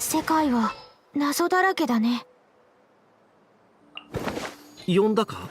世界は謎だらけだね。呼んだか？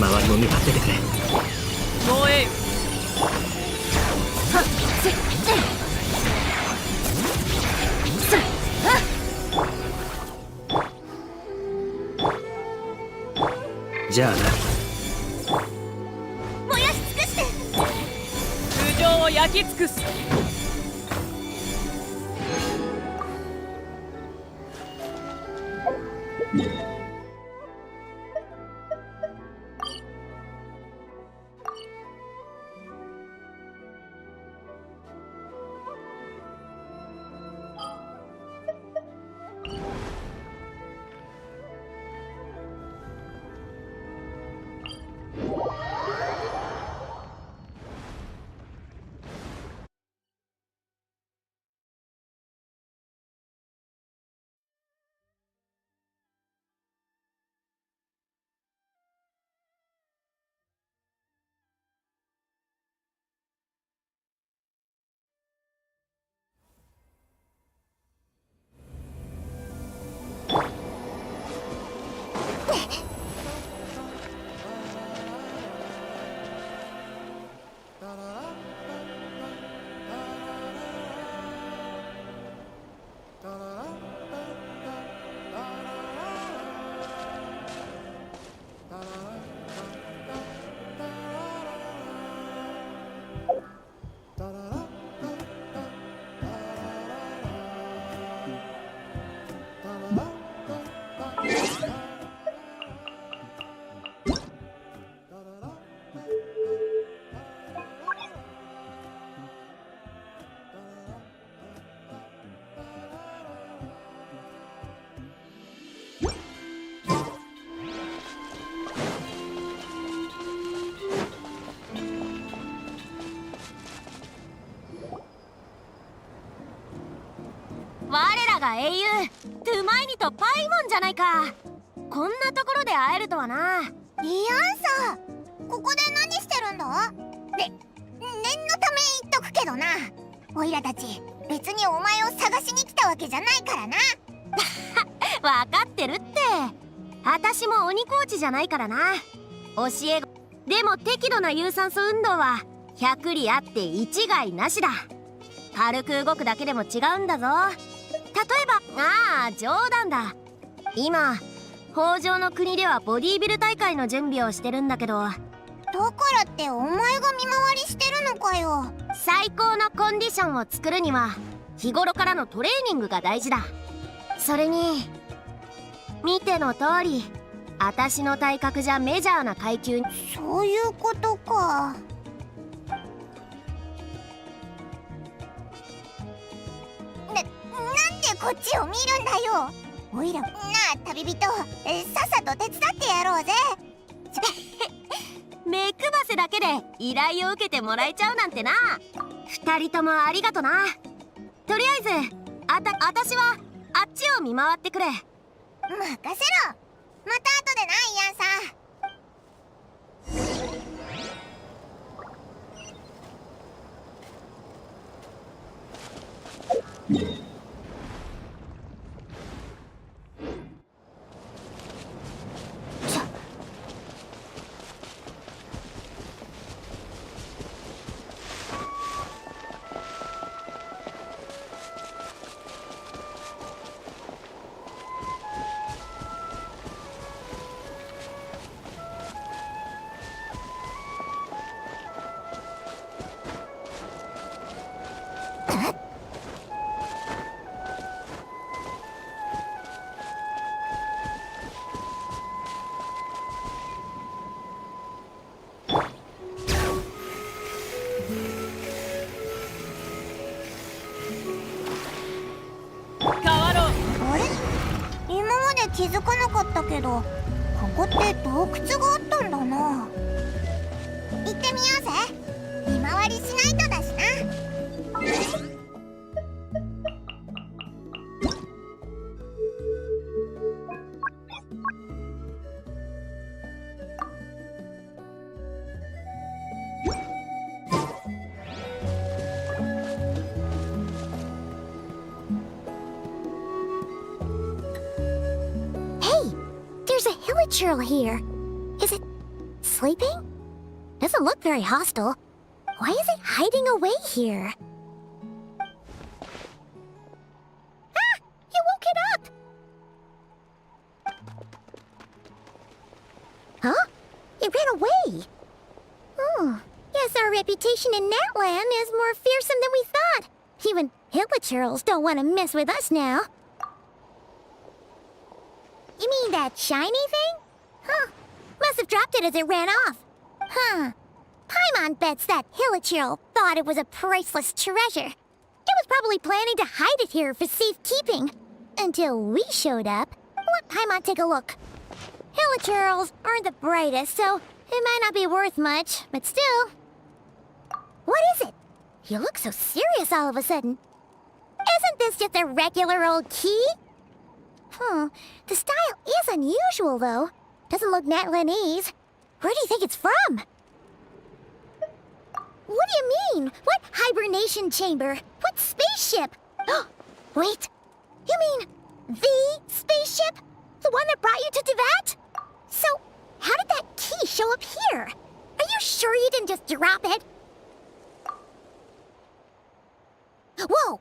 周りを見張っててくれ。ノーエイム。じゃあな。燃やし尽くして。頭上を焼き尽くす。が英雄トゥマイニとパイモンじゃないか。こんなところで会えるとはな。イアンサー、ここで何してるんだ？念のため言っとくけどな、オイラたち別にお前を探しに来たわけじゃないからな。わかってるって。あたしも鬼コーチじゃないからな。教え子でも適度な有酸素運動は100里あって一概なしだ。軽く動くだけでも違うんだぞ。例えば冗談だ。今北条の国ではボディービル大会の準備をしてるんだけど、だからってお前が見回りしてるのかよ。最高のコンディションを作るには日頃からのトレーニングが大事だ。それに見ての通り、あたしの体格じゃメジャーな階級に。そういうことか。なんでこっちを見るんだよ。おいらなあ旅人、さっさと手伝ってやろうぜ。目くばせだけで依頼を受けてもらえちゃうなんてな。2人ともありがとな。とりあえずあたしはあっちを見回ってくれ。任せろ。また後でな、イアンさん。気づかなかったけど、ここって洞窟があったんだな。行ってみようぜ。見回りしないとだしな。There's a hilichurl here. Is it sleeping? Doesn't look very hostile. Why is it hiding away here? Ah! You woke it up! Huh? It ran away. Oh, yes, our reputation in Natland is more fearsome than we thought. Even hilichurls don't want to mess with us now. You mean that shiny thing? Huh. Must have dropped it as it ran off. Huh. Paimon bets that hilichurl thought it was a priceless treasure. It was probably planning to hide it here for safekeeping. Until we showed up. Let Paimon take a look. Hilichurls aren't the brightest, so it might not be worth much, but still. What is it? You look so serious all of a sudden. Isn't this just a regular old key? The style is unusual, though. Doesn't look Natlanese. Where do you think it's from? What do you mean? What hibernation chamber? What spaceship? Wait. You mean the spaceship? The one that brought you to Teyvat? So, how did that key show up here? Are you sure you didn't just drop it? Whoa!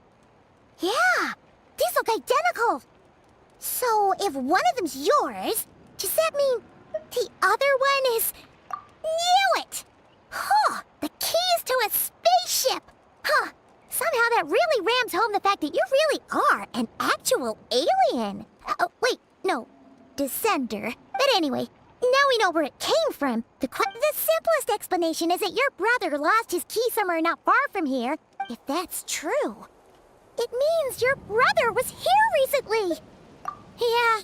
Yeah! These look identical! So, if one of them's yours, does that mean the other one is... Knew it! Huh! The keys to a spaceship! Huh! Somehow that really rams home the fact that you really are an actual alien! Oh, wait, no. Descender. But anyway, now we know where it came from. The simplest explanation is that your brother lost his key somewhere not far from here. If that's true, it means your brother was here recently! Yeah.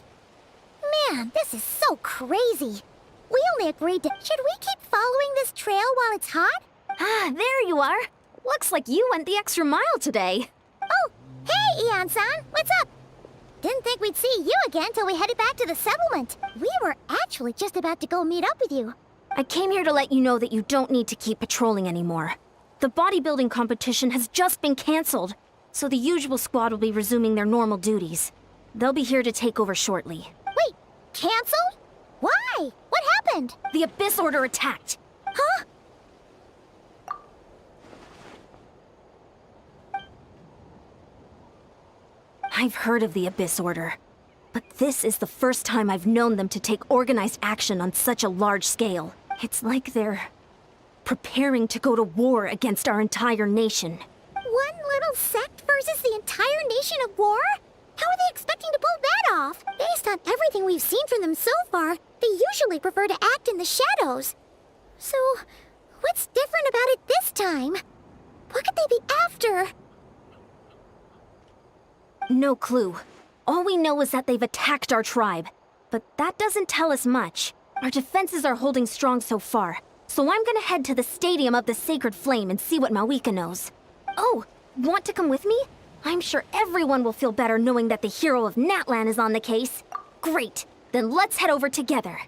Man, this is so crazy. We only agreed to... Should we keep following this trail while it's hot? Ah, there you are. Looks like you went the extra mile today. Oh, hey, Ian-san. What's up? Didn't think we'd see you again till we headed back to the settlement. We were actually just about to go meet up with you. I came here to let you know that you don't need to keep patrolling anymore. The bodybuilding competition has just been cancelled, so the usual squad will be resuming their normal duties. They'll be here to take over shortly. Wait, canceled? Why? What happened? The Abyss Order attacked. Huh? I've heard of the Abyss Order, but this is the first time I've known them to take organized action on such a large scale. It's like they're preparing to go to war against our entire nation. One little sect versus the entire nation at war? How are they expecting to pull that off? Based on everything we've seen from them so far, they usually prefer to act in the shadows. So, what's different about it this time? What could they be after? No clue. All we know is that they've attacked our tribe. But that doesn't tell us much. Our defenses are holding strong so far. So I'm gonna head to the Stadium of the Sacred Flame and see what Mawika knows. Oh, want to come with me? I'm sure everyone will feel better knowing that the hero of Natlan is on the case. Great, then let's head over together.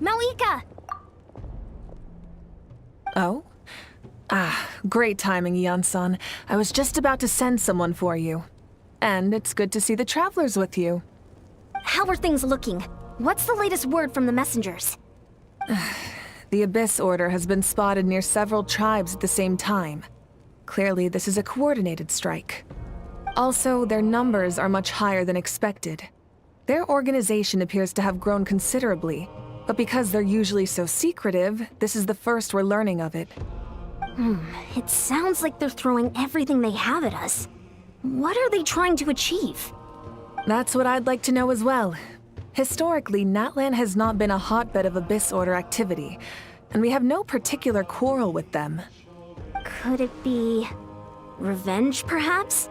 Mawika! Oh? Ah, great timing, Yeon-san. I was just about to send someone for you. And it's good to see the travelers with you. How are things looking? What's the latest word from the messengers? The Abyss Order has been spotted near several tribes at the same time. Clearly, this is a coordinated strike. Also, their numbers are much higher than expected. Their organization appears to have grown considerably, but because they're usually so secretive, this is the first we're learning of it. It sounds like they're throwing everything they have at us. What are they trying to achieve? That's what I'd like to know as well. Historically, Natlan has not been a hotbed of Abyss Order activity, and we have no particular quarrel with them. Could it be revenge, perhaps?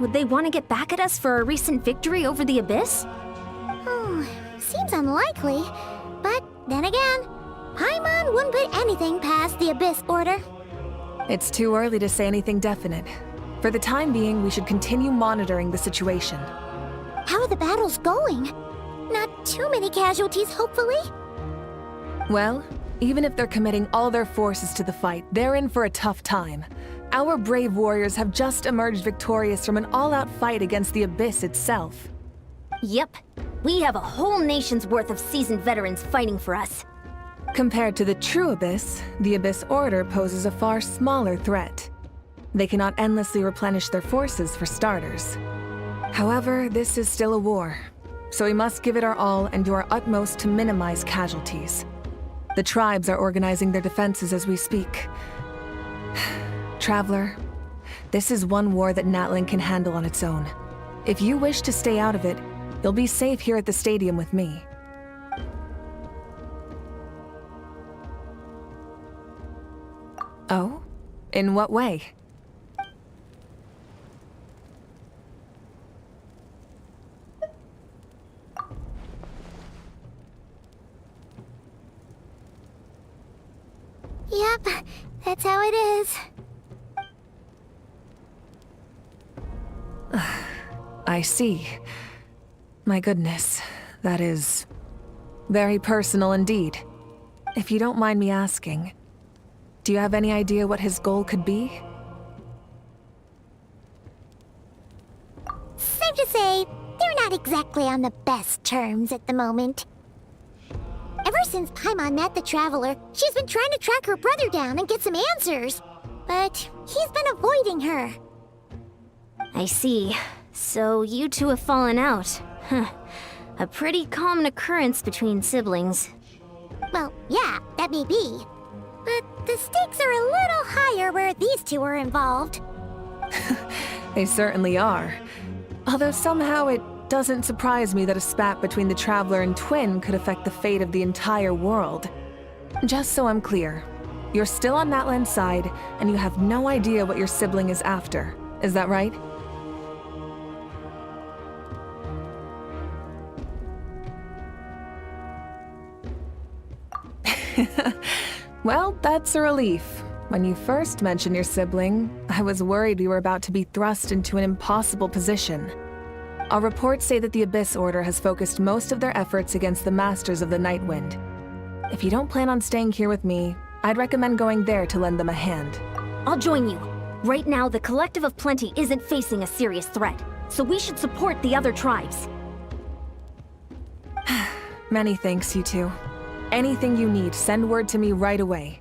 Would they want to get back at us for our recent victory over the Abyss? Seems unlikely. But then again, Paimon wouldn't put anything past the Abyss Order. It's too early to say anything definite. For the time being, we should continue monitoring the situation. How are the battles going? Not too many casualties, hopefully? Well, even if they're committing all their forces to the fight, they're in for a tough time. Our brave warriors have just emerged victorious from an all-out fight against the Abyss itself. Yep. We have a whole nation's worth of seasoned veterans fighting for us. Compared to the true Abyss, the Abyss Order poses a far smaller threat. They cannot endlessly replenish their forces, for starters. However, this is still a war, so we must give it our all and do our utmost to minimize casualties. The tribes are organizing their defenses as we speak. Traveler, this is one war that Natlan can handle on its own. If you wish to stay out of it, you'll be safe here at the stadium with me. Oh? In what way? Yep, that's how it is. I see. My goodness, that is Very personal indeed. If you don't mind me asking, do you have any idea what his goal could be? Safe to say, they're not exactly on the best terms at the moment. Ever since Paimon met the Traveler, she's been trying to track her brother down and get some answers. But he's been avoiding her. I see. So you two have fallen out. Huh. A pretty common occurrence between siblings. Well, yeah, that may be. But the stakes are a little higher where these two are involved. They certainly are. Although somehow it doesn't surprise me that a spat between the Traveler and Twin could affect the fate of the entire world. Just so I'm clear, you're still on Natlan's side, and you have no idea what your sibling is after. Is that right? Well, that's a relief. When you first mentioned your sibling, I was worried we were about to be thrust into an impossible position. Our reports say that the Abyss Order has focused most of their efforts against the Masters of the Nightwind. If you don't plan on staying here with me, I'd recommend going there to lend them a hand. I'll join you. Right now, the Collective of Plenty isn't facing a serious threat, so we should support the other tribes. Many thanks, you two. Anything you need, send word to me right away.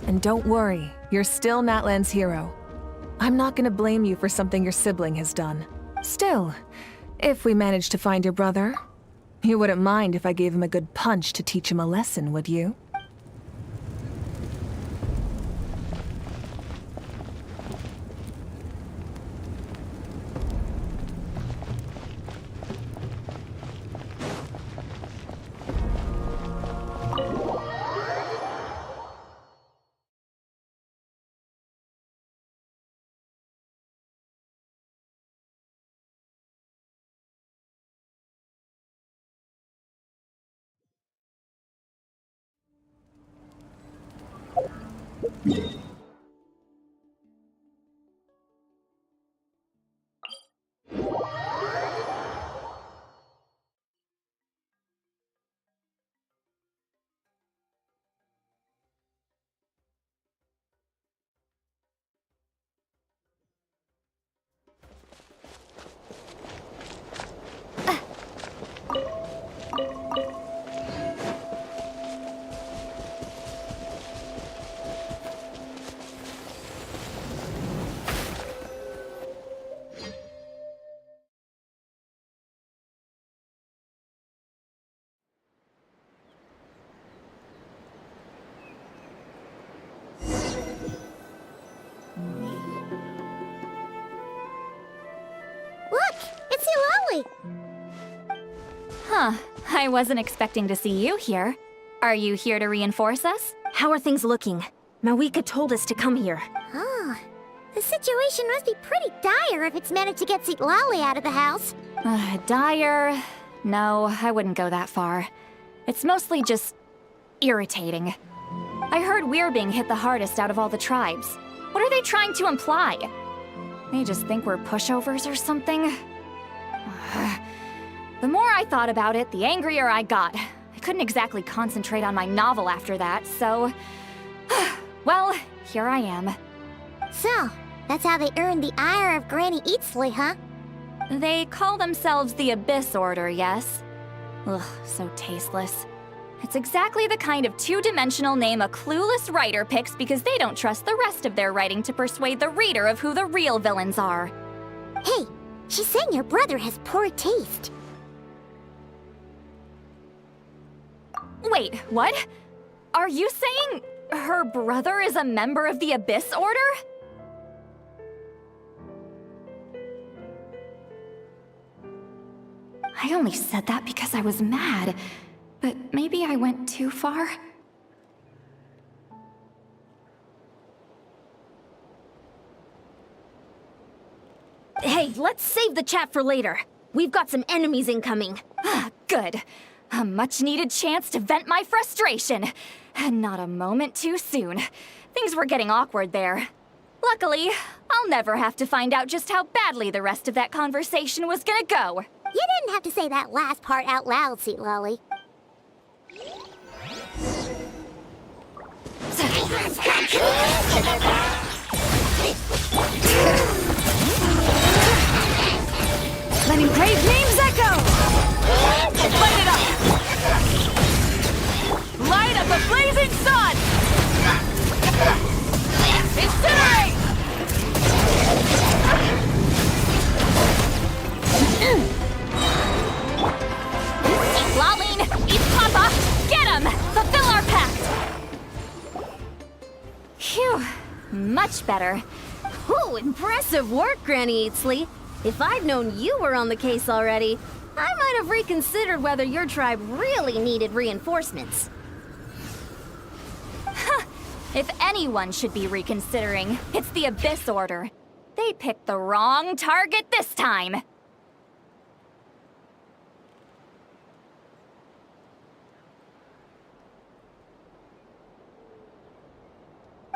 And don't worry, you're still Natlan's hero. I'm not gonna blame you for something your sibling has done. Still, if we manage to find your brother, you wouldn't mind if I gave him a good punch to teach him a lesson, would you? Look, it's Eulalie! Huh. I wasn't expecting to see you here. Are you here to reinforce us? How are things looking? Mawika told us to come here. Oh, the situation must be pretty dire if it's managed to get Eulalie out of the house. Dire? No, I wouldn't go that far. It's mostly just irritating. I heard we're being hit the hardest out of all the tribes. What are they trying to imply? They just think we're pushovers or something? The more I thought about it, the angrier I got. I couldn't exactly concentrate on my novel after that, so... well, here I am. So, that's how they earned the ire of Granny Eatsley, huh? They call themselves the Abyss Order, yes? Ugh, so tasteless. It's exactly the kind of two-dimensional name a clueless writer picks because they don't trust the rest of their writing to persuade the reader of who the real villains are. Hey, she's saying your brother has poor taste. Wait, what? Are you saying her brother is a member of the Abyss Order? I only said that because I was mad, but maybe I went too far. Hey, let's save the chat for later. We've got some enemies incoming. Good. A much-needed chance to vent my frustration. And not a moment too soon. Things were getting awkward there. Luckily, I'll never have to find out just how badly the rest of that conversation was gonna go. You didn't have to say that last part out loud, Sweet Lolly. Letting brave names echo! Light it up! Light up the blazing sun! Incinerate! Lolene, eat Papa! Get him! Fulfill our pact! Phew, much better. Ooh, impressive work, Granny Eatsley. If I'd known you were on the case already, I might have reconsidered whether your tribe really needed reinforcements. If anyone should be reconsidering, it's the Abyss Order. They picked the wrong target this time.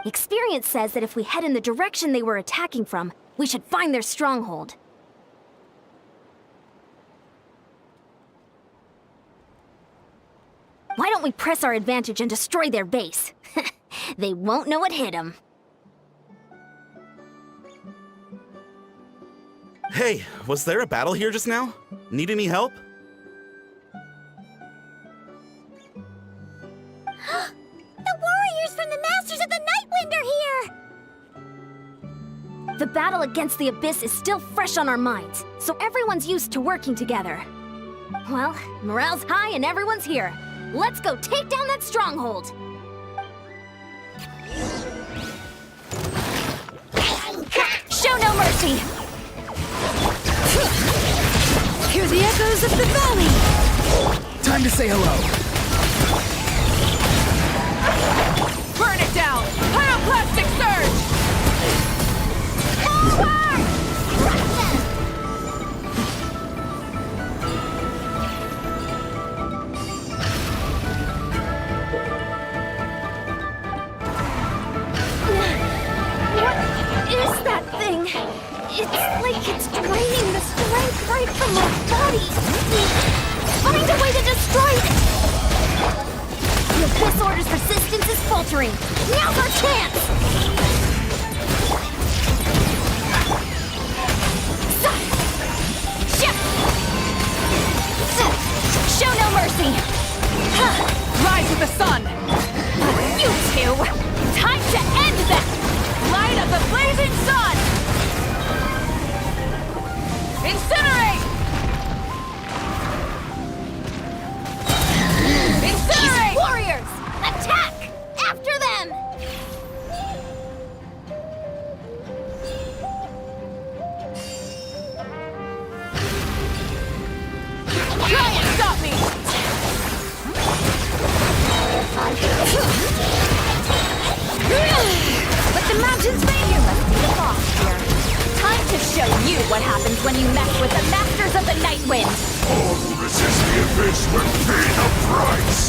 Experience says that if we head in the direction they were attacking from, we should find their stronghold. Why don't we press our advantage and destroy their base? They won't know what hit them. Hey, was there a battle here just now? Need any help? The warriors from the Masters of the Nightwind are here! The battle against the Abyss is still fresh on our minds, so everyone's used to working together. Well, morale's high and everyone's here. Let's go take down that stronghold! Show no mercy! Hear the echoes of the valley! Time to say hello. Burn it down! Pyroclastic surge! What is that thing? It's like it's draining the strength right from my body. Find a way to destroy it! The Abyss Order's resistance is faltering. Now's our chance! Show no mercy! Rise with the sun! You two! Time to end them! Light of the blazing sun! Incinerate! Incinerate! Warriors! Attack! After them! Try and stop me! But the mountains made you must be the boss here. Time to show you what happens when you mess with the Masters of the Nightwind. All who resist the Abyss will pay the price!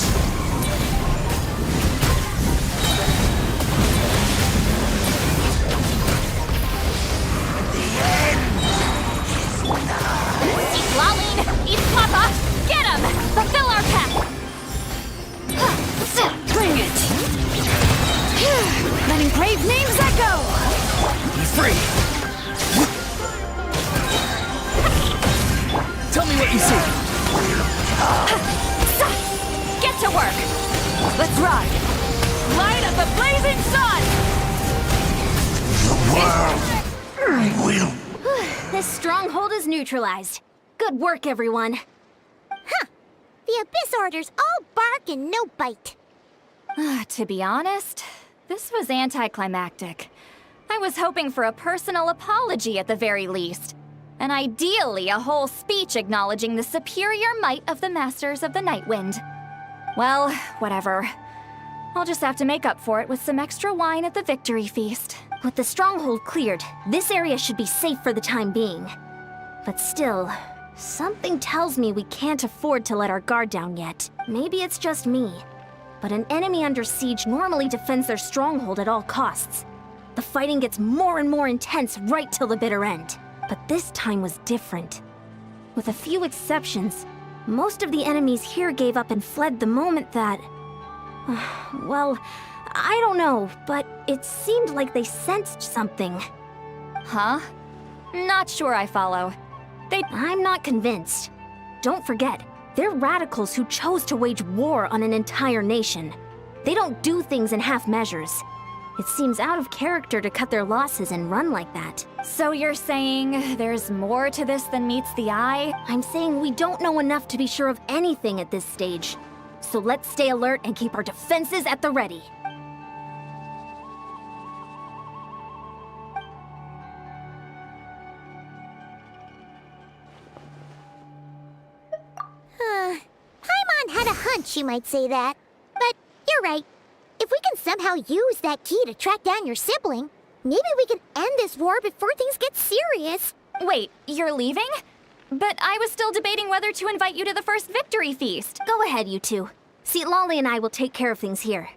Lolene, eat Papa! Get him! Fulfill our pact! Bring it! Letting brave names echo! Be free. Tell me what you see. Get to work! Let's ride! Light of the blazing sun! Will This stronghold is neutralized. Good work, everyone. The Abyss Order's all bark and no bite. To be honest, this was anticlimactic. I was hoping for a personal apology at the very least. And ideally, a whole speech acknowledging the superior might of the Masters of the Nightwind. Well, whatever. I'll just have to make up for it with some extra wine at the victory feast. With the stronghold cleared, this area should be safe for the time being. But still, something tells me we can't afford to let our guard down yet. Maybe it's just me. But an enemy under siege normally defends their stronghold at all costs. The fighting gets more and more intense right till the bitter end. But this time was different. With a few exceptions, most of the enemies here gave up and fled the moment that... well, I don't know, but it seemed like they sensed something. Huh? Not sure I follow. I'm not convinced. Don't forget, they're radicals who chose to wage war on an entire nation. They don't do things in half measures. It seems out of character to cut their losses and run like that. So you're saying there's more to this than meets the eye? I'm saying we don't know enough to be sure of anything at this stage. So let's stay alert and keep our defenses at the ready. Paimon had a hunch you might say that. But you're right. If we can somehow use that key to track down your sibling, maybe we can end this war before things get serious. Wait, you're leaving? But I was still debating whether to invite you to the first victory feast. Go ahead, you two. See, Lolly and I will take care of things here.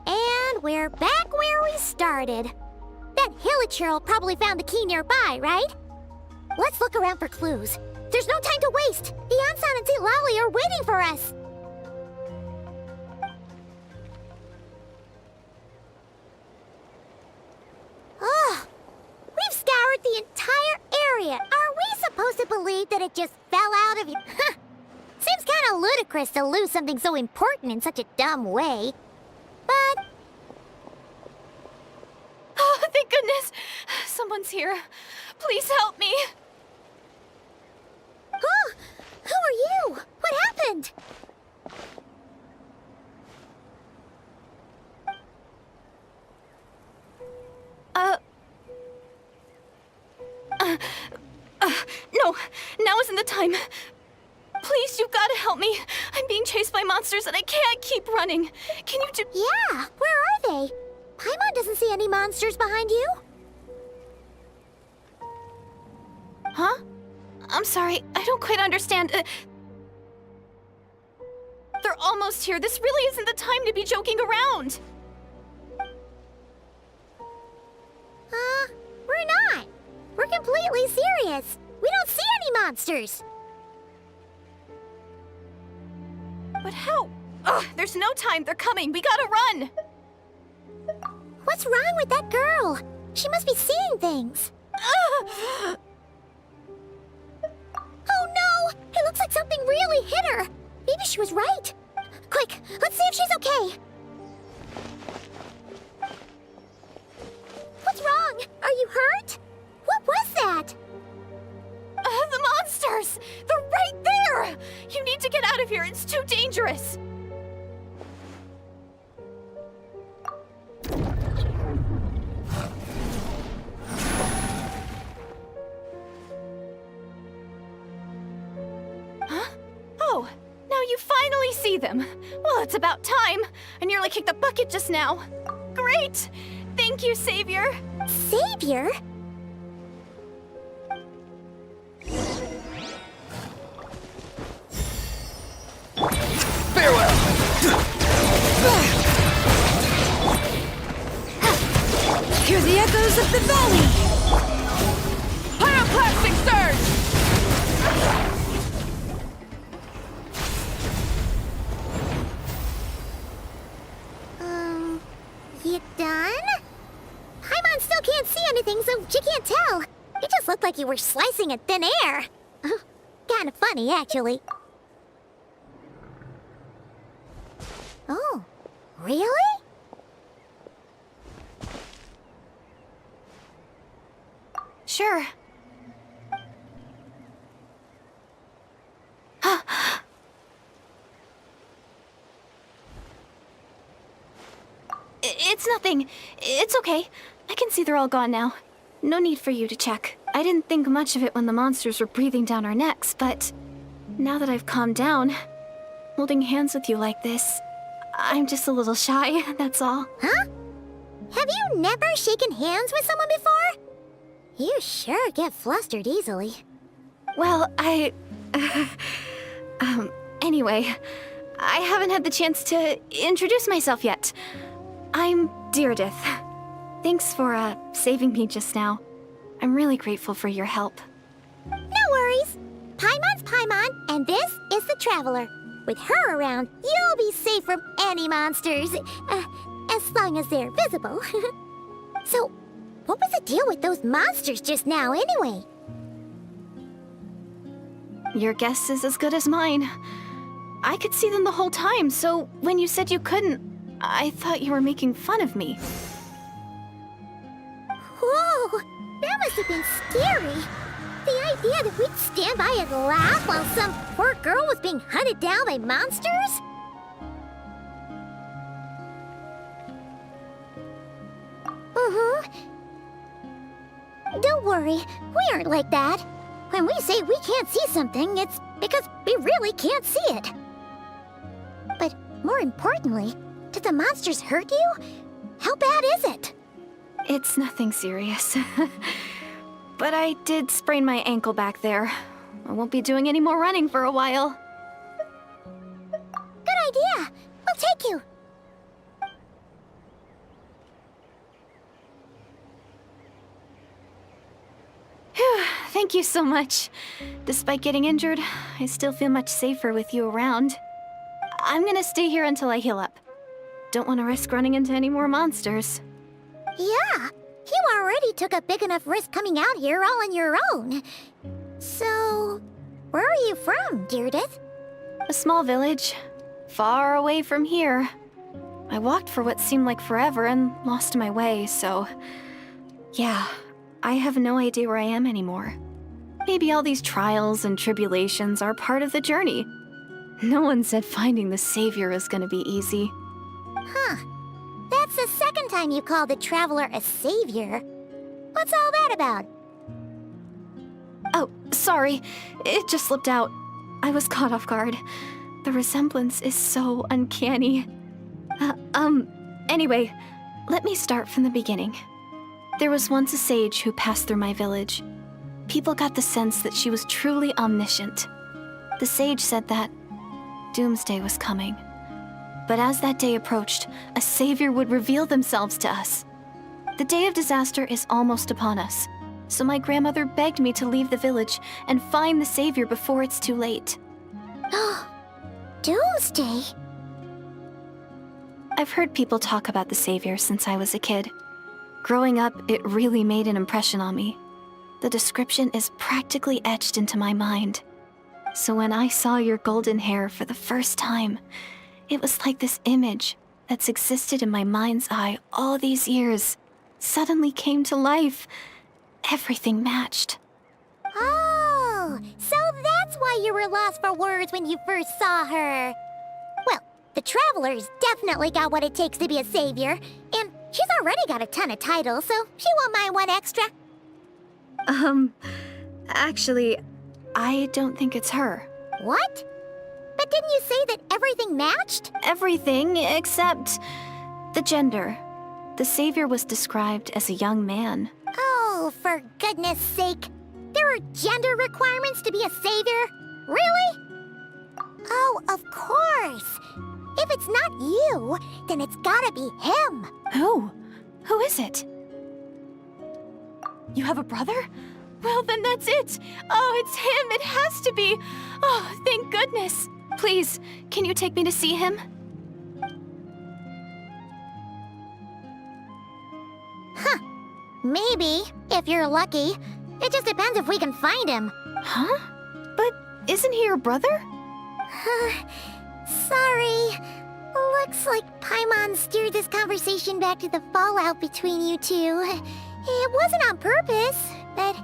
And we're back where we started. That Hilichurl probably found the key nearby, right? Let's look around for clues. There's no time to waste. The Ansan and Lolly are waiting for us. Ugh. We've scoured the entire area. Are we supposed to believe that it just fell out of you? Seems kind of ludicrous to lose something so important in such a dumb way. But... Oh, thank goodness! Someone's here. Please help me! Huh? Who are you? What happened? No, now isn't the time. Please, you've got to help me. I'm being chased by monsters and I can't keep running. Can you do... Yeah, where are they? Paimon doesn't see any monsters behind you. Huh? I'm sorry, I don't quite understand. They're almost here. This really isn't the time to be joking around. We're not. We're completely serious. We don't see any monsters. But how? Ugh, there's no time. They're coming. We gotta run. What's wrong with that girl? She must be seeing things. Oh no! It looks like something really hit her. Maybe she was right. Quick, let's see if she's okay. What's wrong? Are you hurt? What was that? The monsters! They're right there! You need to get out of here. It's too dangerous. Huh? Oh, now you finally see them. Well, it's about time. I nearly kicked the bucket just now. Great! Thank you, Savior. Savior? Shadows of the Valley! Pyroclastic Surge! You done? Paimon still can't see anything, so she can't tell. It just looked like you were slicing at thin air. Kinda funny, actually. Oh, really? Sure. It's nothing. It's okay. I can see they're all gone now. No need for you to check. I didn't think much of it when the monsters were breathing down our necks, but now that I've calmed down, holding hands with you like this, I'm just a little shy, that's all. Huh? Have you never shaken hands with someone before? You sure get flustered easily. Well, anyway, I haven't had the chance to introduce myself yet. I'm Deirdith. Thanks for, saving me just now. I'm really grateful for your help. No worries. Paimon's Paimon, and this is the Traveler. With her around, you'll be safe from any monsters. As long as they're visible. So, what was the deal with those monsters just now, anyway? Your guess is as good as mine. I could see them the whole time, so when you said you couldn't, I thought you were making fun of me. Whoa! That must have been scary. The idea that we'd stand by and laugh while some poor girl was being hunted down by monsters? Don't worry, we aren't like that. When we say we can't see something, it's because we really can't see it. But more importantly, did the monsters hurt you? How bad is it? It's nothing serious. But I did sprain my ankle back there. I won't be doing any more running for a while. Good idea. We'll take you. Phew, thank you so much. Despite getting injured, I still feel much safer with you around. I'm gonna stay here until I heal up. Don't want to risk running into any more monsters. Yeah, you already took a big enough risk coming out here all on your own. So, where are you from, Deirdith? A small village, far away from here. I walked for what seemed like forever and lost my way, so... yeah, I have no idea where I am anymore. Maybe all these trials and tribulations are part of the journey. No one said finding the Savior is gonna be easy. Huh. That's the second time you called the Traveler a savior. What's all that about? Oh, sorry. It just slipped out. I was caught off guard. The resemblance is so uncanny. Anyway, let me start from the beginning. There was once a sage who passed through my village. People got the sense that she was truly omniscient. The sage said that doomsday was coming. But as that day approached, a savior would reveal themselves to us. The day of disaster is almost upon us, so my grandmother begged me to leave the village and find the savior before it's too late. Doomsday? I've heard people talk about the savior since I was a kid. Growing up, it really made an impression on me. The description is practically etched into my mind. So when I saw your golden hair for the first time, it was like this image that's existed in my mind's eye all these years suddenly came to life. Everything matched. Oh, so that's why you were lost for words when you first saw her. Well, the Traveler's definitely got what it takes to be a savior, and she's already got a ton of titles, so she won't mind one extra. Actually, I don't think it's her. What? But didn't you say that everything matched? Everything except the gender. The savior was described as a young man. Oh, for goodness sake. There are gender requirements to be a savior? Really? Oh, of course. If it's not you, then it's gotta be him. Who? Who is it? You have a brother? Well, then that's it. Oh, it's him. It has to be. Oh, thank goodness. Please, can you take me to see him? Maybe, if you're lucky. It just depends if we can find him. Huh? But isn't he your brother? Sorry. Looks like Paimon steered this conversation back to the fallout between you two. It wasn't on purpose, but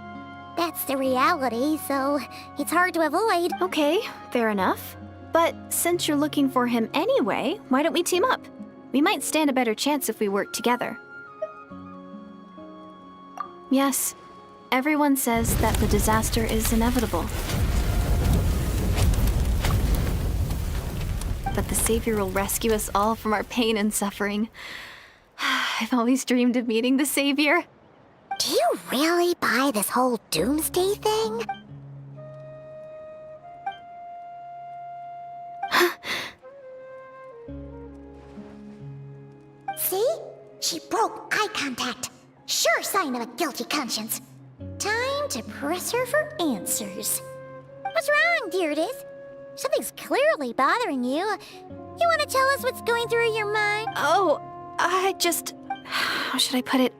that's the reality, so it's hard to avoid. Okay, fair enough. But since you're looking for him anyway, why don't we team up? We might stand a better chance if we work together. Yes, everyone says that the disaster is inevitable. But the Savior will rescue us all from our pain and suffering. I've always dreamed of meeting the Savior. Do you really buy this whole doomsday thing? See? She broke eye contact. Sure sign of a guilty conscience. Time to press her for answers. What's wrong, Deirdis? Something's clearly bothering you. You want to tell us what's going through your mind? Oh, I just... How should I put it?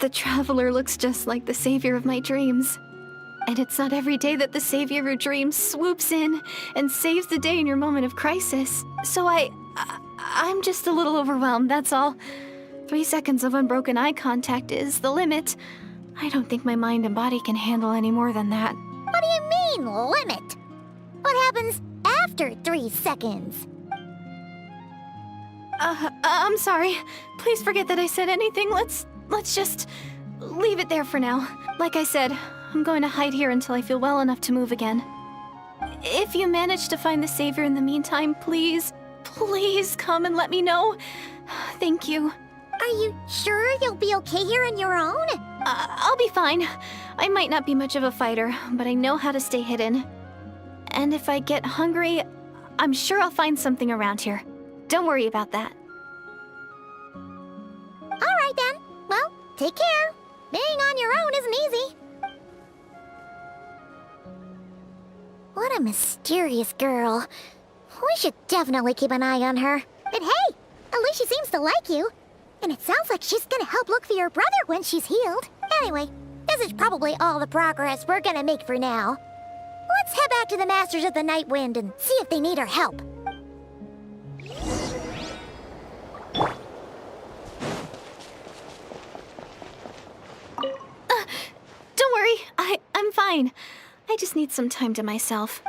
The Traveler looks just like the Savior of my dreams. And it's not every day that the Savior of your dreams swoops in and saves the day in your moment of crisis. So I'm just a little overwhelmed, that's all. 3 seconds of unbroken eye contact is the limit. I don't think my mind and body can handle any more than that. What do you mean, limit? What happens after 3 seconds? I'm sorry. Please forget that I said anything. Let's just leave it there for now. Like I said, I'm going to hide here until I feel well enough to move again. If you manage to find the Savior in the meantime, please come and let me know. Thank you. Are you sure you'll be okay here on your own? I'll be fine. I might not be much of a fighter, but I know how to stay hidden. And if I get hungry, I'm sure I'll find something around here. Don't worry about that. All right then. Well, take care. Being on your own isn't easy. What a mysterious girl. We should definitely keep an eye on her. But hey, at least she seems to like you. And it sounds like she's gonna help look for your brother when she's healed. Anyway, this is probably all the progress we're gonna make for now. Let's head back to the Masters of the Night Wind and see if they need our help. Don't worry, I'm fine. I just need some time to myself.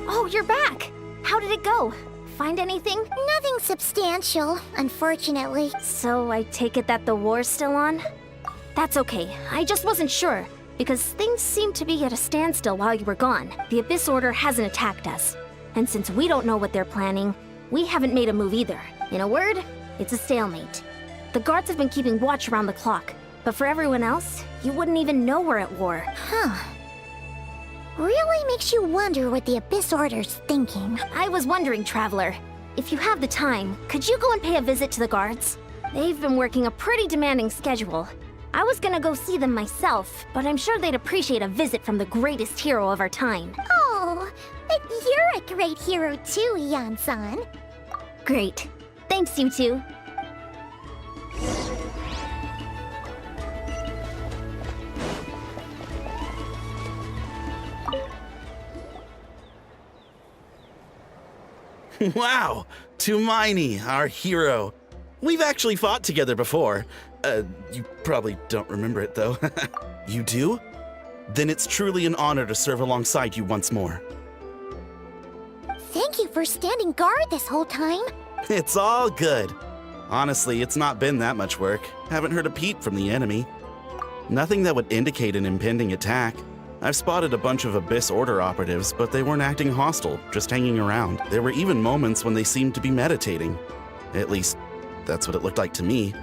Oh, you're back! How did it go? Find anything? Nothing substantial, unfortunately. So I take it that the war's still on? That's okay. I just wasn't sure, because things seemed to be at a standstill while you were gone. The Abyss Order hasn't attacked us. And since we don't know what they're planning, we haven't made a move either. In a word, it's a stalemate. The guards have been keeping watch around the clock, but for everyone else, you wouldn't even know we're at war. Huh. Really makes you wonder what the Abyss Order's thinking. I was wondering, Traveler, if you have the time, could you go and pay a visit to the guards? They've been working a pretty demanding schedule. I was gonna go see them myself, but I'm sure they'd appreciate a visit from the greatest hero of our time. Oh, but you're a great hero too, Yan-san. Great. Thanks, you two. Wow! Tumaini, our hero. We've actually fought together before. You probably don't remember it, though. You do? Then it's truly an honor to serve alongside you once more. Thank thank you for standing guard this whole time. It's all good. Honestly, it's not been that much work. Haven't heard a peep from the enemy. Nothing that would indicate an impending attack. I've spotted a bunch of Abyss Order operatives, but they weren't acting hostile, just hanging around. There were even moments when they seemed to be meditating. At least, that's what it looked like to me.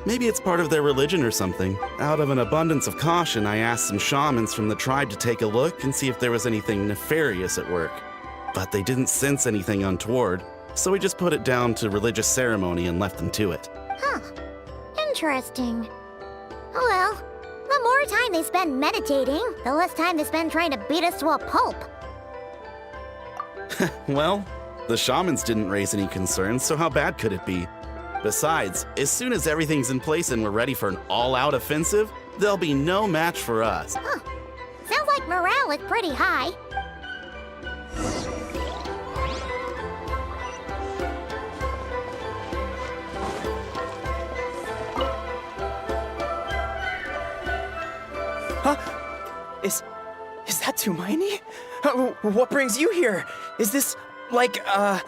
Maybe it's part of their religion or something. Out of an abundance of caution, I asked some shamans from the tribe to take a look and see if there was anything nefarious at work. But they didn't sense anything untoward, so we just put it down to religious ceremony and left them to it. Huh. Interesting. Oh well, the more time they spend meditating, the less time they spend trying to beat us to a pulp. Well, the shamans didn't raise any concerns, so how bad could it be? Besides, as soon as everything's in place and we're ready for an all-out offensive, there'll be no match for us. Huh. Sounds like morale is pretty high. Huh? Is that Tumaini? What brings you here? Is this like Hey,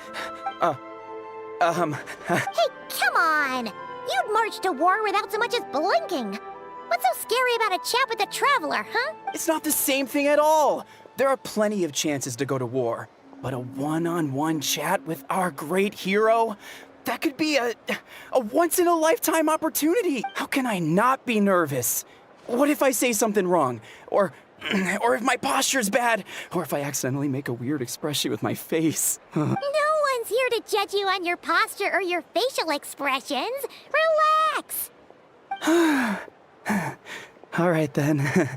come on! You'd march to war without so much as blinking. What's so scary about a chat with a traveler, huh? It's not the same thing at all. There are plenty of chances to go to war, but a one-on-one chat with our great hero? That could be a once-in-a-lifetime opportunity. How can I not be nervous? What if I say something wrong? Or if my posture's bad? Or if I accidentally make a weird expression with my face? No one's here to judge you on your posture or your facial expressions. Relax! All right then.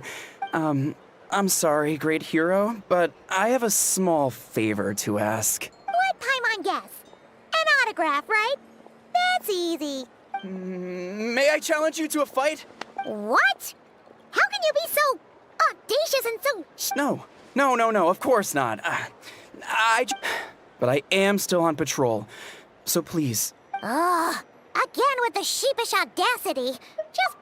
I'm sorry, great hero, but I have a small favor to ask. Let Paimon guess. An autograph, right? That's easy. May I challenge you to a fight? What? How can you be so audacious and so... No, of course not. But I am still on patrol, so please. Ugh, again with the sheepish audacity. Just...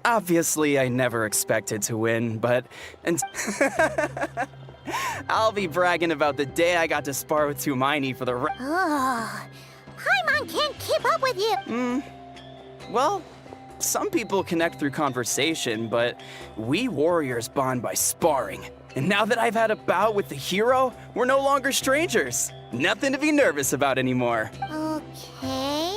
Obviously, I never expected to win, but... I'll be bragging about the day I got to spar with Tumaini for the Ugh, Paimon can't keep up with you. Well, some people connect through conversation, but we warriors bond by sparring. And now that I've had a bout with the hero, we're no longer strangers. Nothing to be nervous about anymore. Okay...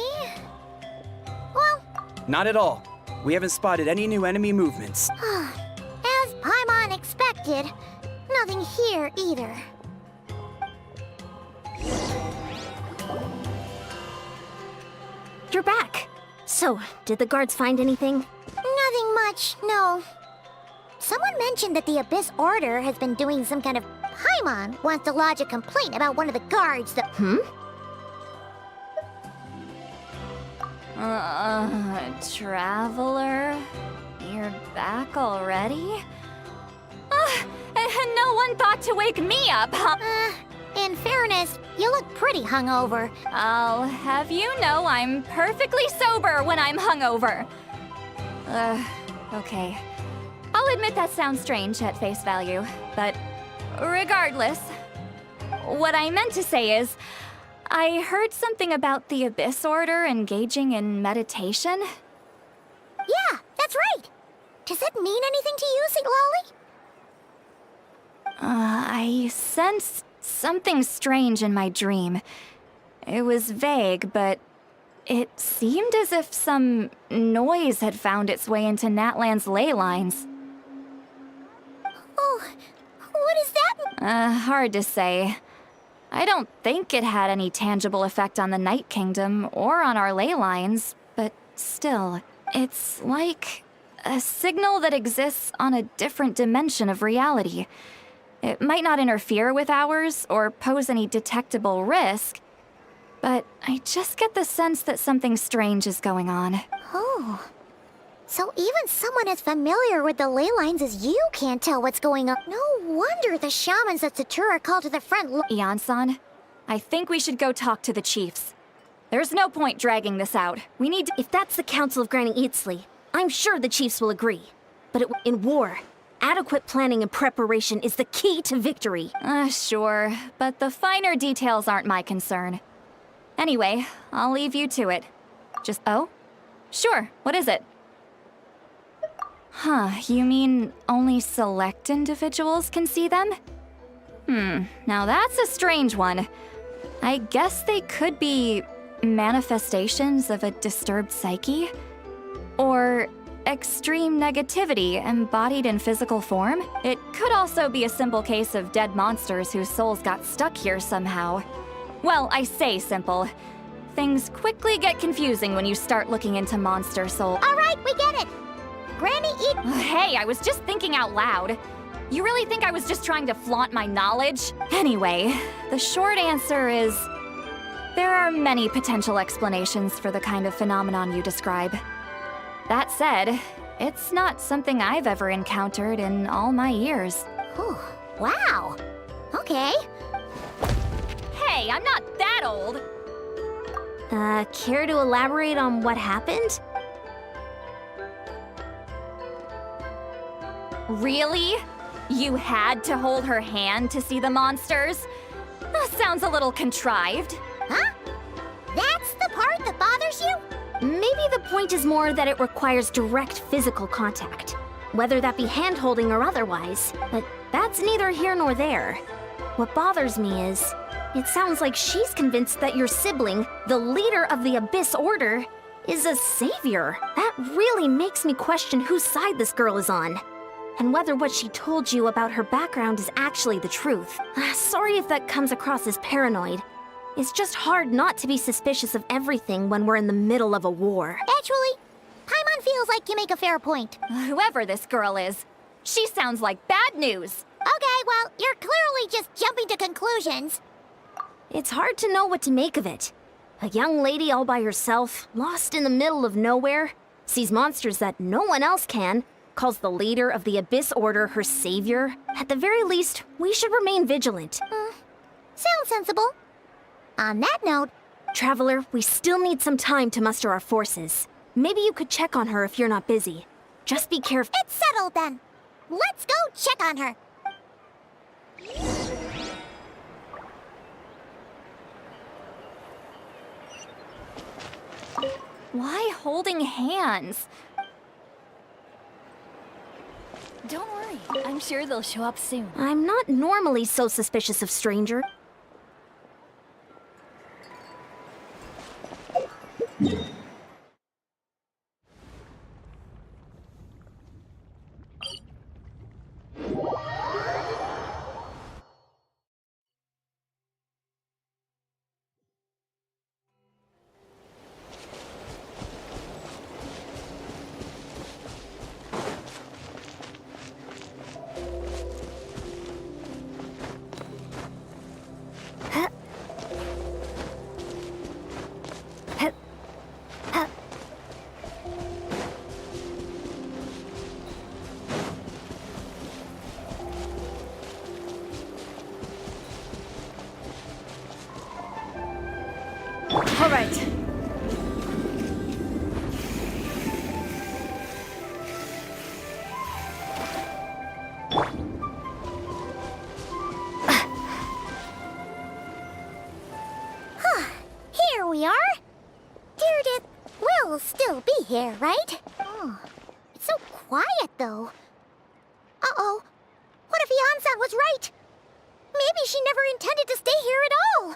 Well, Not at all. We haven't spotted any new enemy movements. as Paimon expected, nothing here either. You're back. So, did the guards find anything? Nothing much, no. Someone mentioned that the Abyss Order has been doing some kind of... Paimon wants to lodge a complaint about one of the guards that... Traveler? You're back already? And no one thought to wake me up, huh? In fairness, you look pretty hungover. I'll have you know I'm perfectly sober when I'm hungover. Okay. I'll admit that sounds strange at face value, but regardless, what I meant to say is, I heard something about the Abyss Order engaging in meditation. Yeah, that's right. Does that mean anything to you, Siglali? I sensed something strange in my dream. It was vague, but it seemed as if some noise had found its way into Natlan's ley lines. Oh, what is that? Hard to say. I don't think it had any tangible effect on the Night Kingdom or on our ley lines, but still, it's like a signal that exists on a different dimension of reality. It might not interfere with ours or pose any detectable risk, but I just get the sense that something strange is going on. Oh. So even someone as familiar with the ley lines as you can't tell what's going on. No wonder the shamans at Satura called to the front Ian-san, I think we should go talk to the chiefs. There's no point dragging this out. We need to— If that's the Council of Granny Eatsley, I'm sure the chiefs will agree. But in war, adequate planning and preparation is the key to victory. Sure, but the finer details aren't my concern. Anyway, I'll leave you to it. Oh? Sure, what is it? Huh, you mean only select individuals can see them? Now that's a strange one. I guess they could be manifestations of a disturbed psyche? Or extreme negativity embodied in physical form? It could also be a simple case of dead monsters whose souls got stuck here somehow. Well, I say simple. Things quickly get confusing when you start looking into monster soul. All right, we get it. Granny Eat. Hey, I was just thinking out loud. You really think I was just trying to flaunt my knowledge? Anyway, the short answer is there are many potential explanations for the kind of phenomenon you describe. That said, it's not something I've ever encountered in all my years. Whew, wow. Okay. Hey, I'm not that old! Care to elaborate on what happened? Really? You had to hold her hand to see the monsters? That sounds a little contrived. Huh? That's the part that bothers you? Maybe the point is more that it requires direct physical contact, whether that be hand-holding or otherwise, but that's neither here nor there. What bothers me is, it sounds like she's convinced that your sibling, the leader of the Abyss Order, is a savior. That really makes me question whose side this girl is on, and whether what she told you about her background is actually the truth. Sorry if that comes across as paranoid. It's just hard not to be suspicious of everything when we're in the middle of a war. Actually, Paimon feels like you make a fair point. Whoever this girl is, she sounds like bad news. Okay, well, you're clearly just jumping to conclusions. It's hard to know what to make of it. A young lady all by herself, lost in the middle of nowhere, sees monsters that no one else can, calls the leader of the Abyss Order her savior. At the very least, we should remain vigilant. Sounds sensible. On that note, Traveler, we still need some time to muster our forces. Maybe you could check on her if you're not busy. Just be careful. it's settled then. Let's go check on her. Why holding hands? Don't worry, I'm sure they'll show up soon. I'm not normally so suspicious of strangers. All right. Here we are. Deirdre will still be here, right? Oh, it's so quiet, though. Uh-oh. What if Ian-san was right? Maybe she never intended to stay here at all.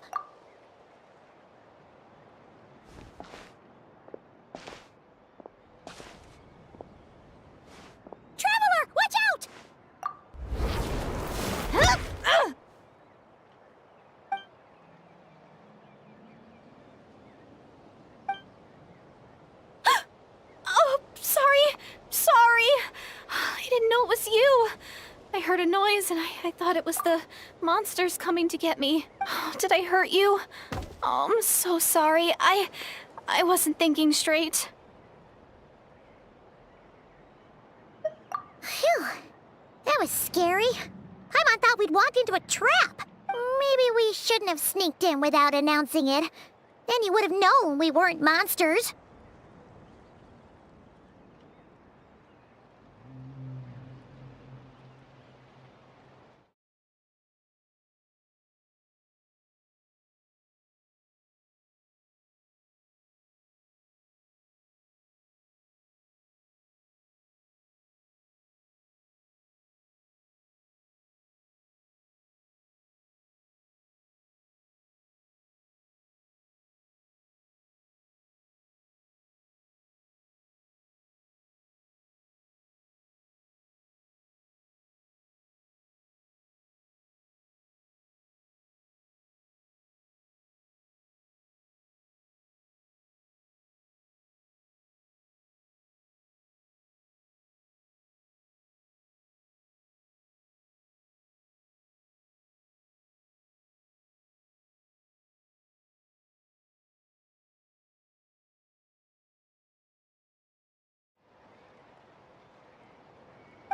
Traveler, watch out! Oh, sorry. I didn't know it was you. I heard a noise and I thought it was the monsters coming to get me. Did I hurt you? Oh, I'm so sorry. I wasn't thinking straight. That was scary. Paimon thought we'd walked into a trap. Maybe we shouldn't have sneaked in without announcing it. Then you would have known we weren't monsters.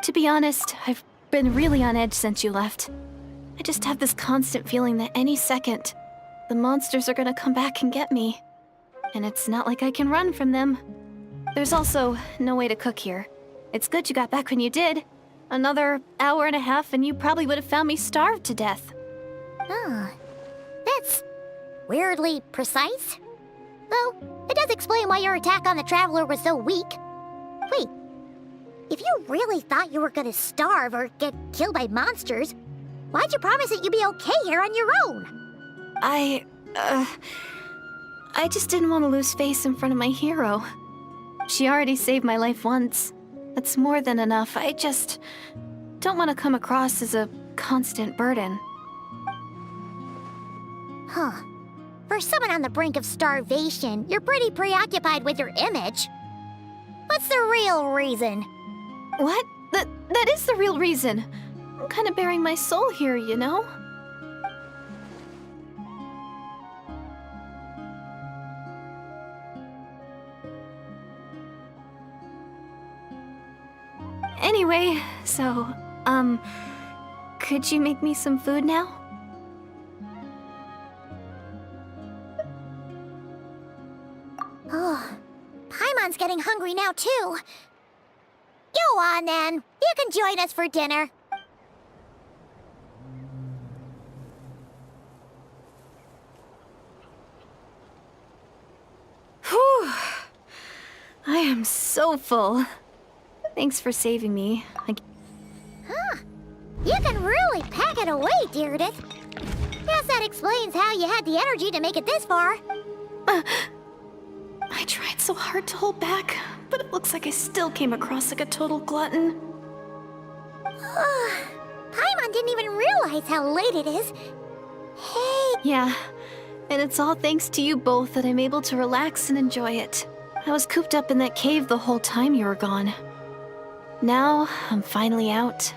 To be honest, I've been really on edge since you left. I just have this constant feeling that any second, the monsters are gonna come back and get me. And it's not like I can run from them. There's also no way to cook here. It's good you got back when you did. Another hour and a half and you probably would have found me starved to death. Oh, that's weirdly precise. Though, it does explain why your attack on the Traveler was so weak. Wait, if you really thought you were gonna starve or get killed by monsters, why'd you promise that you'd be okay here on your own? I just didn't want to lose face in front of my hero. She already saved my life once. That's more than enough. I just don't want to come across as a constant burden. Huh. For someone on the brink of starvation, you're pretty preoccupied with your image. What's the real reason? What? That is the real reason. I'm kind of bearing my soul here, you know? Anyway, so, could you make me some food now? Oh, Paimon's getting hungry now, too. Go on, then. You can join us for dinner. Whew. I am so full. Thanks for saving me. Huh. You can really pack it away, Deirdith. Guess that explains how you had the energy to make it this far. I tried so hard to hold back, but it looks like I still came across like a total glutton. Paimon didn't even realize how late it is. Hey... Yeah, and it's all thanks to you both that I'm able to relax and enjoy it. I was cooped up in that cave the whole time you were gone. Now, I'm finally out.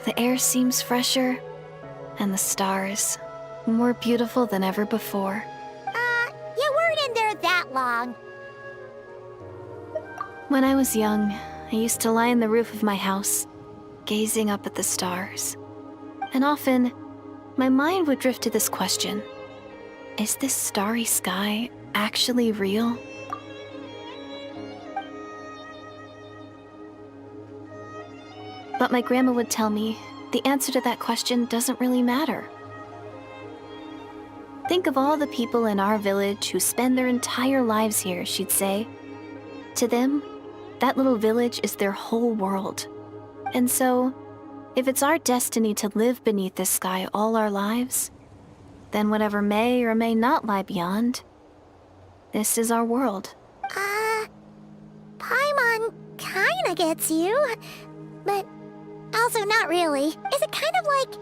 The air seems fresher, and the stars more beautiful than ever before. You weren't in there that long. When I was young, I used to lie on the roof of my house, gazing up at the stars. And often, my mind would drift to this question. Is this starry sky actually real? But my grandma would tell me the answer to that question doesn't really matter. Think of all the people in our village who spend their entire lives here, she'd say. To them, that little village is their whole world. And so, if it's our destiny to live beneath this sky all our lives, then whatever may or may not lie beyond, this is our world. Paimon kinda gets you, but also not really. Is it kind of like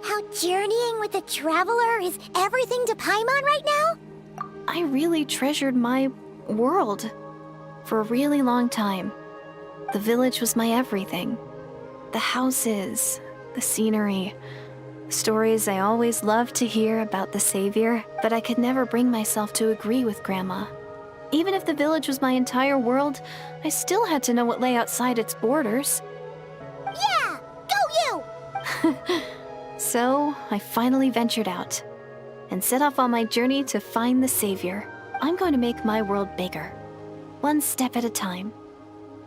how journeying with the Traveler is everything to Paimon right now? I really treasured my world. For a really long time, the village was my everything. The houses, the scenery, stories I always loved to hear about the Savior, but I could never bring myself to agree with Grandma. Even if the village was my entire world, I still had to know what lay outside its borders. So, I finally ventured out and set off on my journey to find the Savior. I'm going to make my world bigger, one step at a time.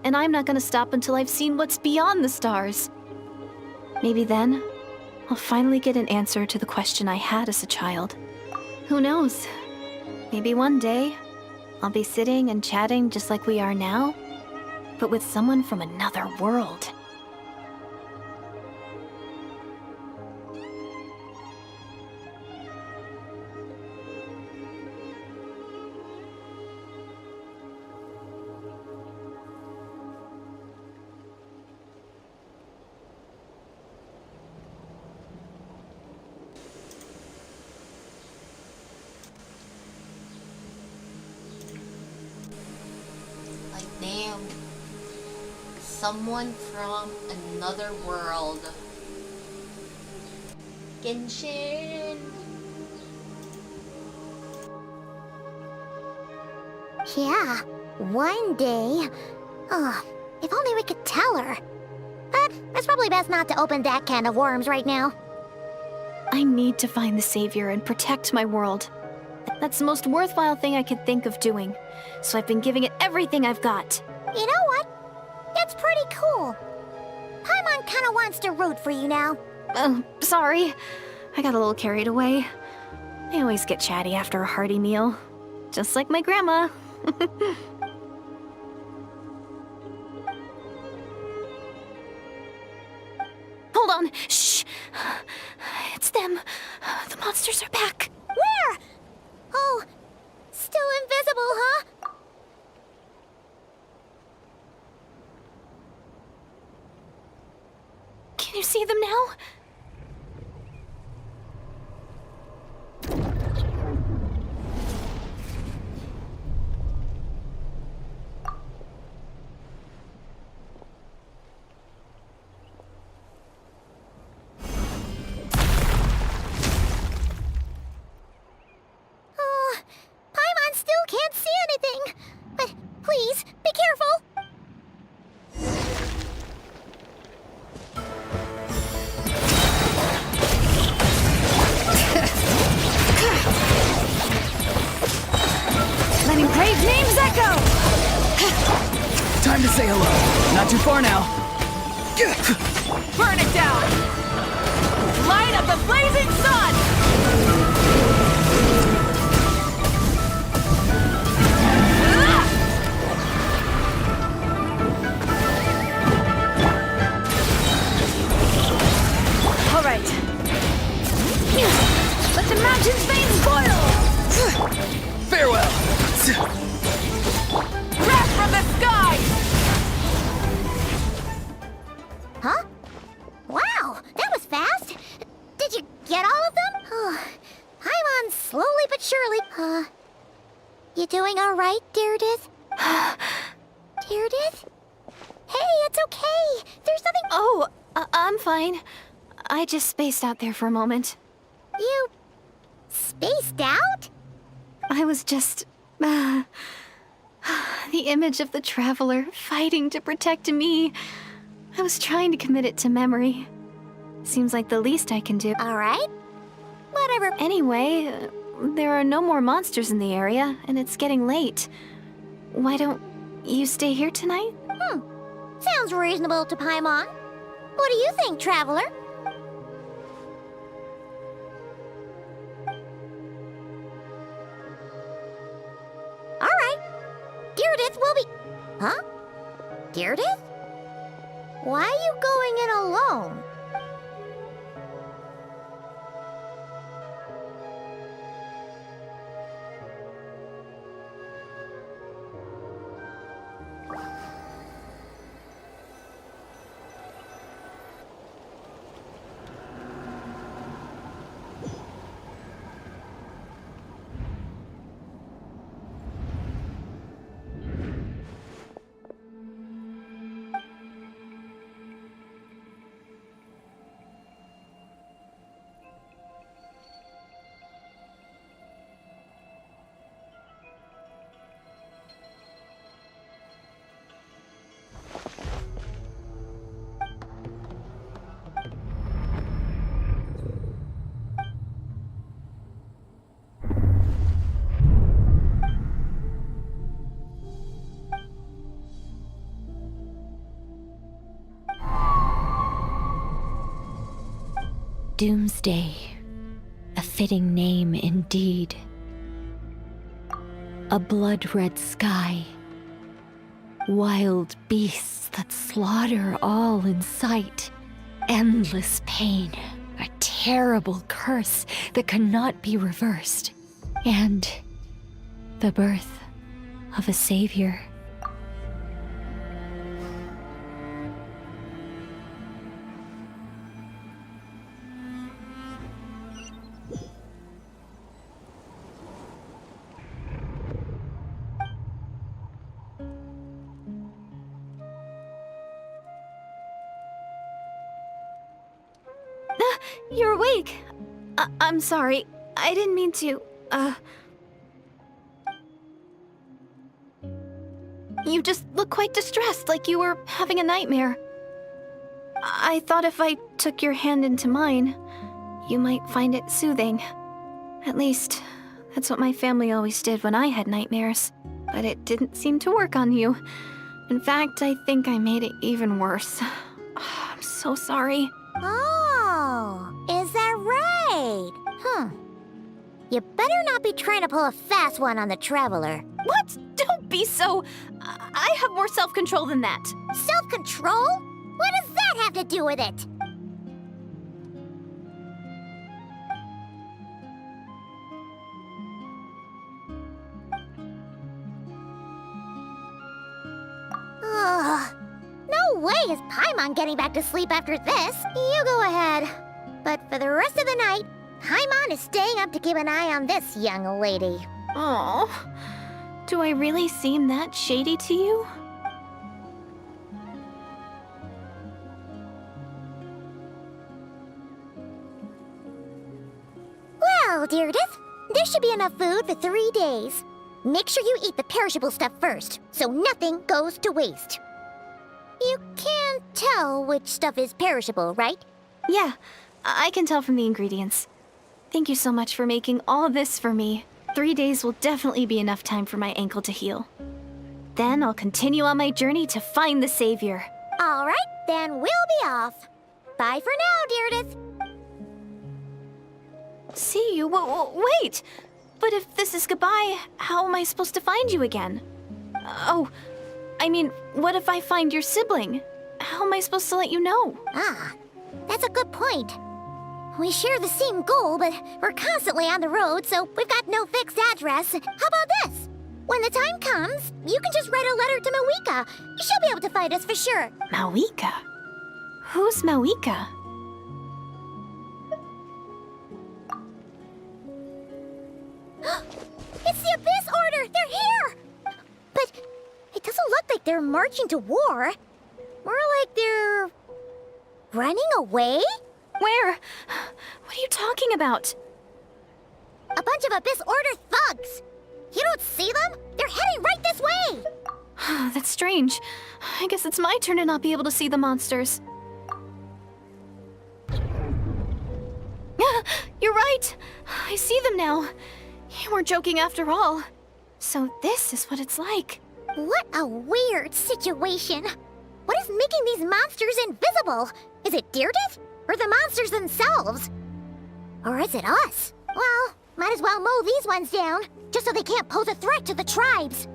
And I'm not going to stop until I've seen what's beyond the stars. Maybe then, I'll finally get an answer to the question I had as a child. Who knows? Maybe one day, I'll be sitting and chatting just like we are now, but with someone from another world. Like, damn. Someone from another world. Genshin. Yeah, one day. Oh, if only we could tell her. But it's probably best not to open that can of worms right now. I need to find the Savior and protect my world. That's the most worthwhile thing I could think of doing, so I've been giving it everything I've got. You know what? It's pretty cool. Paimon kinda wants to root for you now. Sorry. I got a little carried away. I always get chatty after a hearty meal. Just like my grandma. Hold on. Shh. It's them. The monsters are back. Where? Oh, still invisible, huh? Can you see them now? Oh, Paimon still can't see anything. But please, be careful. Letting brave names echo! Time to say hello. Not too far now. Burn it down! Light of the blazing sun! All right. Let the mountain's veins boil! Farewell. Wrath from the sky! Huh? Wow, that was fast. Did you get all of them? Oh, Paimon slowly but surely. You doing all right, Deirdith? Deirdith? Hey, it's okay. There's nothing. Oh, I'm fine. I just spaced out there for a moment. You spaced out? I was just... the image of the Traveler fighting to protect me. I was trying to commit it to memory. Seems like the least I can do. All right. Whatever. Anyway, there are no more monsters in the area, and it's getting late. Why don't you stay here tonight? Sounds reasonable to Paimon. What do you think, Traveler? All right. Deirdith will be... Huh? Deirdith? Why are you going in alone? Doomsday. A fitting name indeed. A blood-red sky. Wild beasts that slaughter all in sight. Endless pain. A terrible curse that cannot be reversed. And the birth of a savior. You're awake! I'm sorry. I didn't mean to, You just look quite distressed, like you were having a nightmare. I thought if I took your hand into mine, you might find it soothing. At least, that's what my family always did when I had nightmares. But it didn't seem to work on you. In fact, I think I made it even worse. I'm so sorry. Oh, is that right? You better not be trying to pull a fast one on the Traveler. What? Don't be so... I have more self-control than that. Self-control? What does that have to do with it? Ugh. No way is Paimon getting back to sleep after this. You go ahead. But for the rest of the night, Paimon is staying up to keep an eye on this young lady. Oh, do I really seem that shady to you? Well, Deirdre, there should be enough food for 3 days. Make sure you eat the perishable stuff first, so nothing goes to waste. You can't tell which stuff is perishable, right? Yeah, I can tell from the ingredients. Thank you so much for making all this for me. 3 days will definitely be enough time for my ankle to heal. Then I'll continue on my journey to find the savior. All right, then we'll be off. Bye for now, Deirdre. See you? Wait! But if this is goodbye, how am I supposed to find you again? Oh, I mean, what if I find your sibling? How am I supposed to let you know? Ah, that's a good point. We share the same goal, but we're constantly on the road, so we've got no fixed address. How about this? When the time comes, you can just write a letter to Mawika. She'll be able to find us for sure. Mawika? Who's Mawika? It's the Abyss Order! They're here! But it doesn't look like they're marching to war. More like they're... running away? Where? What are you talking about? A bunch of Abyss Order thugs! You don't see them? They're heading right this way! That's strange. I guess it's my turn to not be able to see the monsters. You're right! I see them now. You weren't joking after all. So this is what it's like. What a weird situation. What is making these monsters invisible? Is it Deirdre? Or the monsters themselves? Or is it us? Well, might as well mow these ones down, just so they can't pose a threat to the tribes.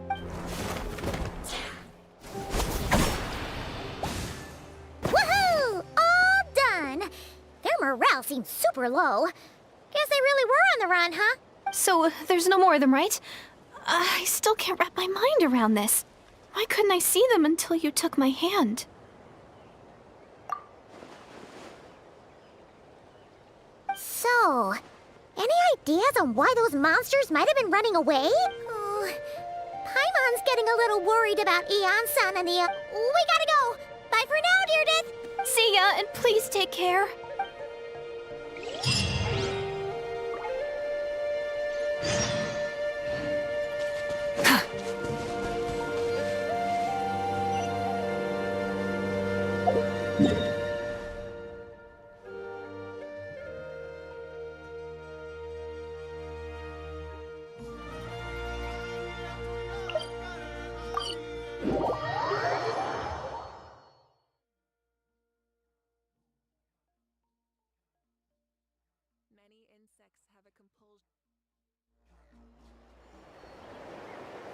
Woohoo! All done! Their morale seems super low. Guess they really were on the run, huh? So there's no more of them, right? I still can't wrap my mind around this. Why couldn't I see them until you took my hand? So, any ideas on why those monsters might have been running away? Oh, Paimon's getting a little worried about Eon-san and the, We gotta go! Bye for now, Deirdre! See ya, and please take care. have a compulsion.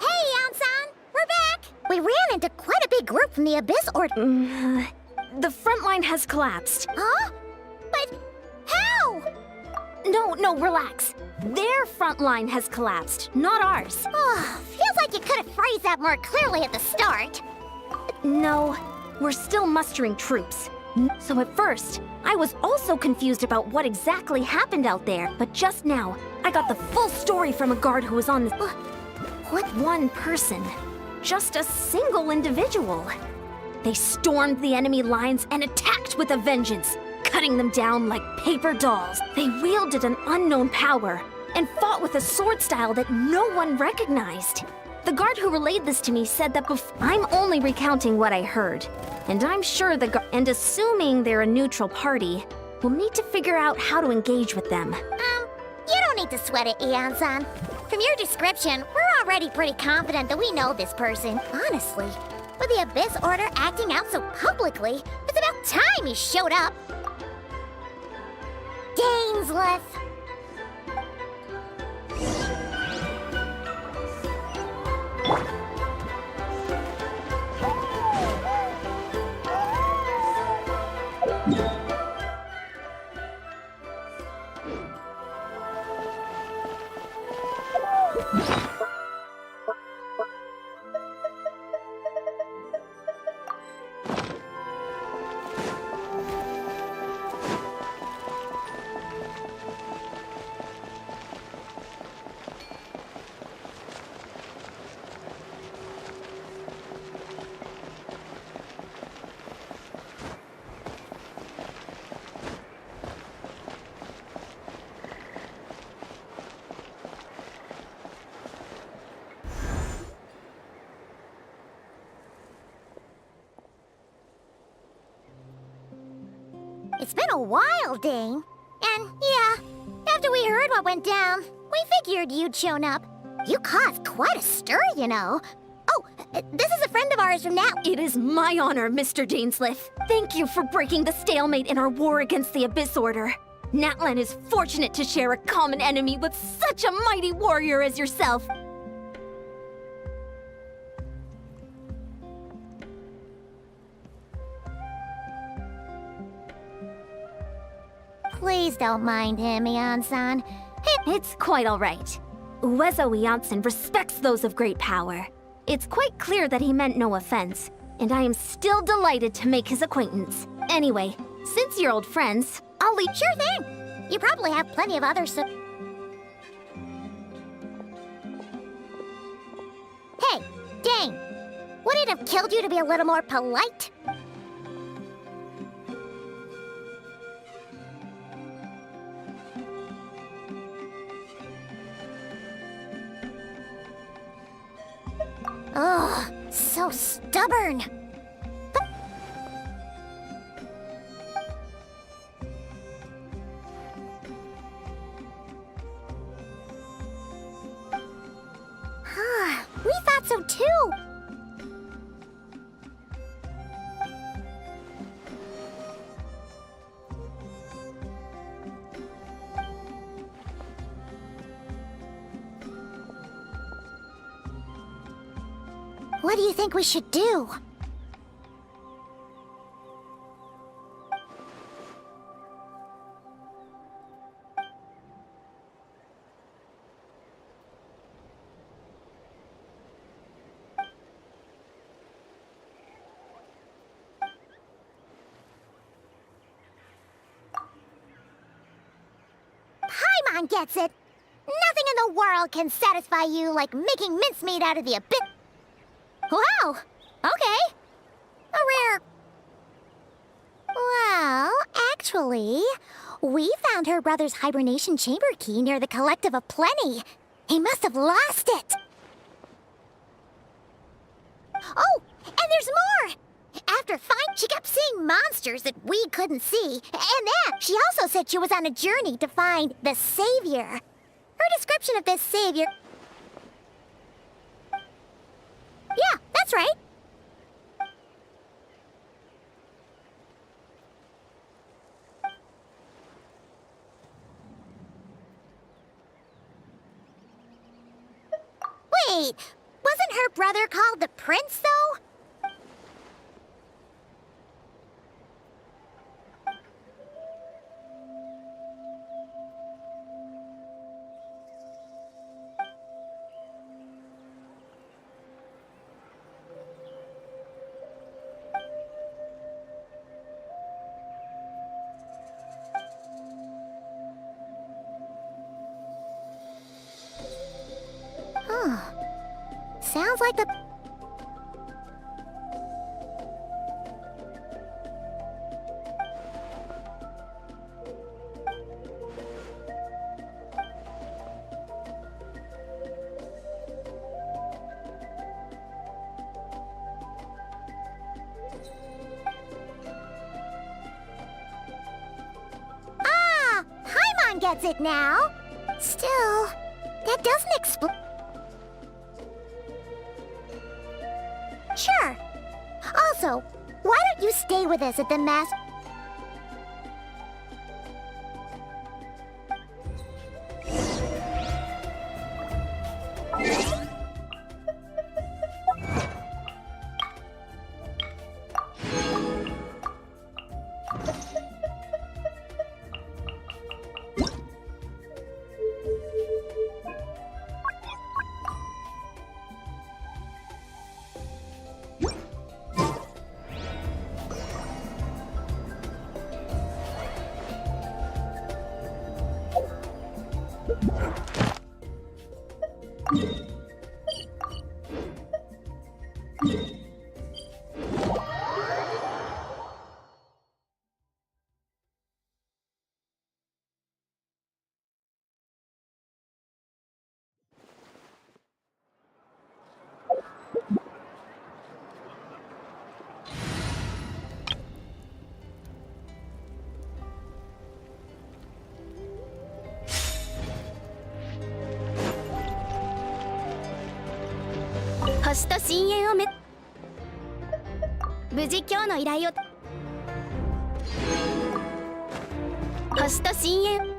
Hey, Yansan! We're back! We ran into quite a big group from the Abyss Order. The front line has collapsed. Huh? But how? No, relax. Their front line has collapsed, not ours. Oh, feels like you could have phrased that more clearly at the start. No, we're still mustering troops. So at first, I was also confused about what exactly happened out there, but just now, I got the full story from a guard who was on the... What one person? Just a single individual. They stormed the enemy lines and attacked with a vengeance, cutting them down like paper dolls. They wielded an unknown power and fought with a sword style that no one recognized. The guard who relayed this to me said that I'm only recounting what I heard. And I'm sure and assuming they're a neutral party, we'll need to figure out how to engage with them. You don't need to sweat it, Ian-san. From your description, we're already pretty confident that we know this person. Honestly, with the Abyss Order acting out so publicly, it's about time he showed up. Dainsleif. It's been a while, Dane. And yeah, after we heard what went down, we figured you'd shown up. You caused quite a stir, you know. Oh, this is a friend of ours from Nat. It is my honor, Mr. Dainsleif. Thank you for breaking the stalemate in our war against the Abyss Order. Natlan is fortunate to share a common enemy with such a mighty warrior as yourself. Please don't mind him, Ian-san. It's quite all right. Uezo Iansen respects those of great power. It's quite clear that he meant no offense, and I am still delighted to make his acquaintance. Anyway, since you're old friends, I'll leave. Sure thing. You probably have plenty of other Hey, Dane. Would it have killed you to be a little more polite? Ugh, so stubborn. We thought so too. What do you think we should do? Paimon gets it. Nothing in the world can satisfy you like making mincemeat out of the abyss. Wow, okay. A rare... Well, actually, we found her brother's hibernation chamber key near the Collective of Plenty. He must have lost it. Oh, and there's more! After she kept seeing monsters that we couldn't see. And then, she also said she was on a journey to find the Savior. Her description of this Savior... Yeah, that's right. Wait, wasn't her brother called the prince, though? Sounds like the... Ah! Paimon gets it now! Still, that doesn't explain... Sure. Also, why don't you stay with us at the mass...星と深淵を無事今日の依頼を星と深淵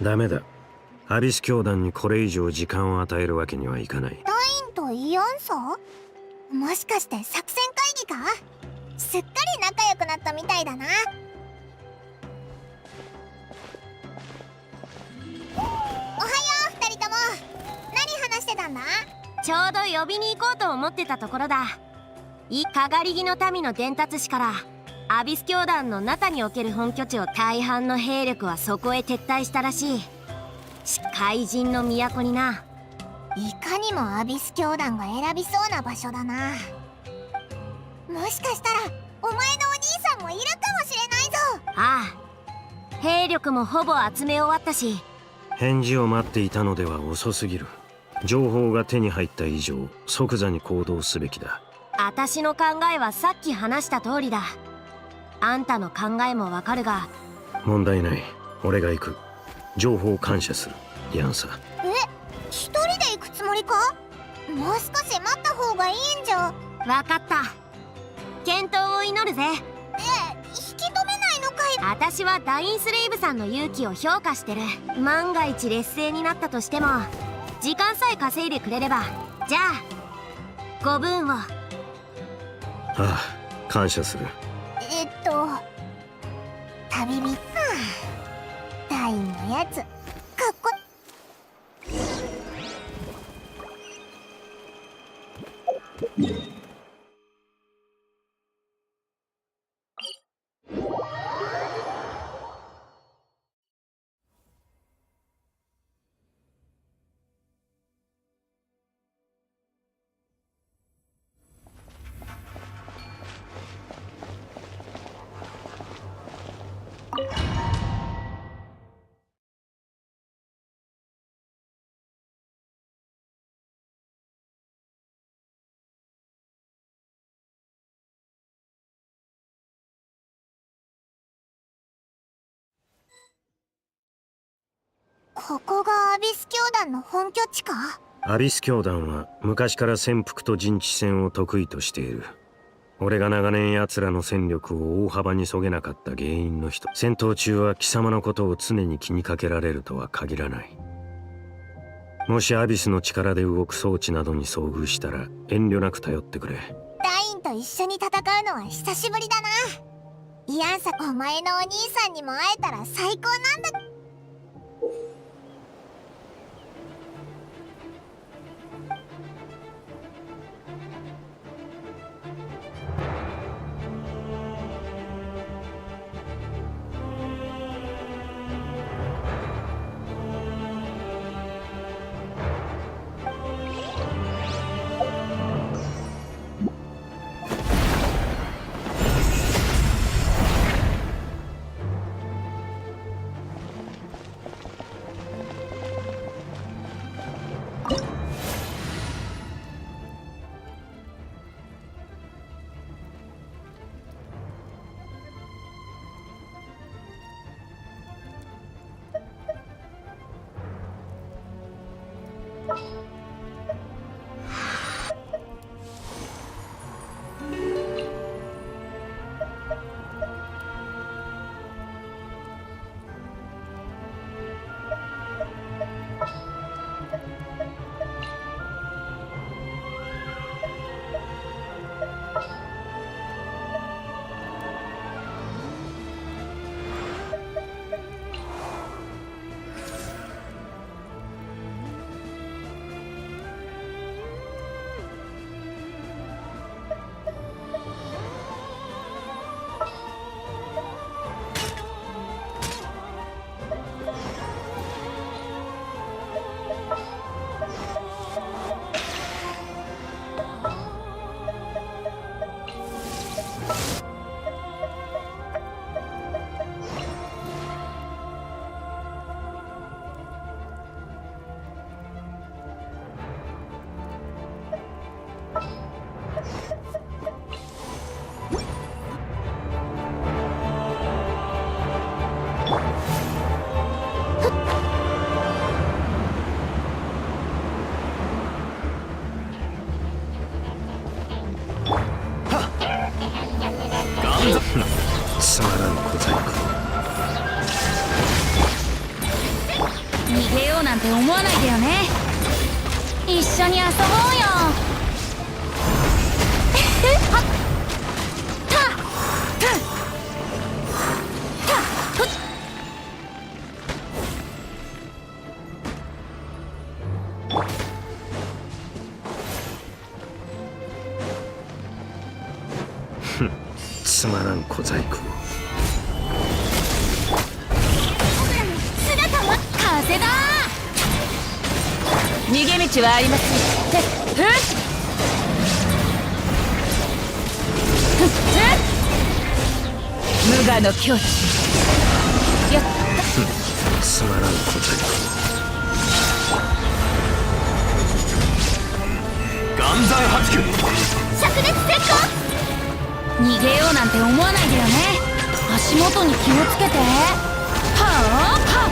ダメだ。アビス教団にこれ以上時間を与えるわけにはいかない。ダインとイアンサー？もしかして作戦会議か？すっかり仲良くなったみたいだな。おはよう2人とも。何話してたんだ？ちょうど呼びに行こうと思ってたところだ。かがり木の民の伝達師からアビス教団の中における本拠地を大半の兵力はそこへ撤退したらしい。怪人の都にな。いかにもアビス教団が選びそうな場所だな。もしかしたらお前のお兄さんもいるかもしれないぞ。ああ、兵力もほぼ集め終わったし。返事を待っていたのでは遅すぎる。情報が手に入った以上、即座に行動すべきだ。私の考えはさっき話した通りだ。あんたの考えもわかるが。問題ない。俺が行く。情報を感謝する。イアンサ。一人で行くつもりか？もう少し待った方がいいんじゃ。わかった。健闘を祈るぜ。引き止めないのかい？私はダインスレイブさんの勇気を評価してる。万が一劣勢になったとしても時間さえ稼いでくれれば。じゃあご分を。ああ、感謝する。旅人。ダインのやつかっこここがアビス教団の本拠地か？アビス教団は昔から潜伏と陣地戦を得意としている。俺が長年奴らの戦力を大幅にそげなかった原因の一つ。戦闘中は貴様のことを常に気にかけられるとは限らない。もしアビスの力で動く装置などに遭遇したら遠慮なく頼ってくれ。ダインと一緒に戦うのは久しぶりだな。イアンサ、お前のお兄さんにも会えたら最高なんだ。うなんて思わないでよね。一緒に遊ぼうよ。はっ、たたたふっ。つまらん小細工を。姿は風だ。逃げ道はありません。ふっ無我の境地。やった。つまらん小細工を。岩山八九。灼熱石膏。逃げようなんて思わないでよね。足元に気をつけて。はあはっ。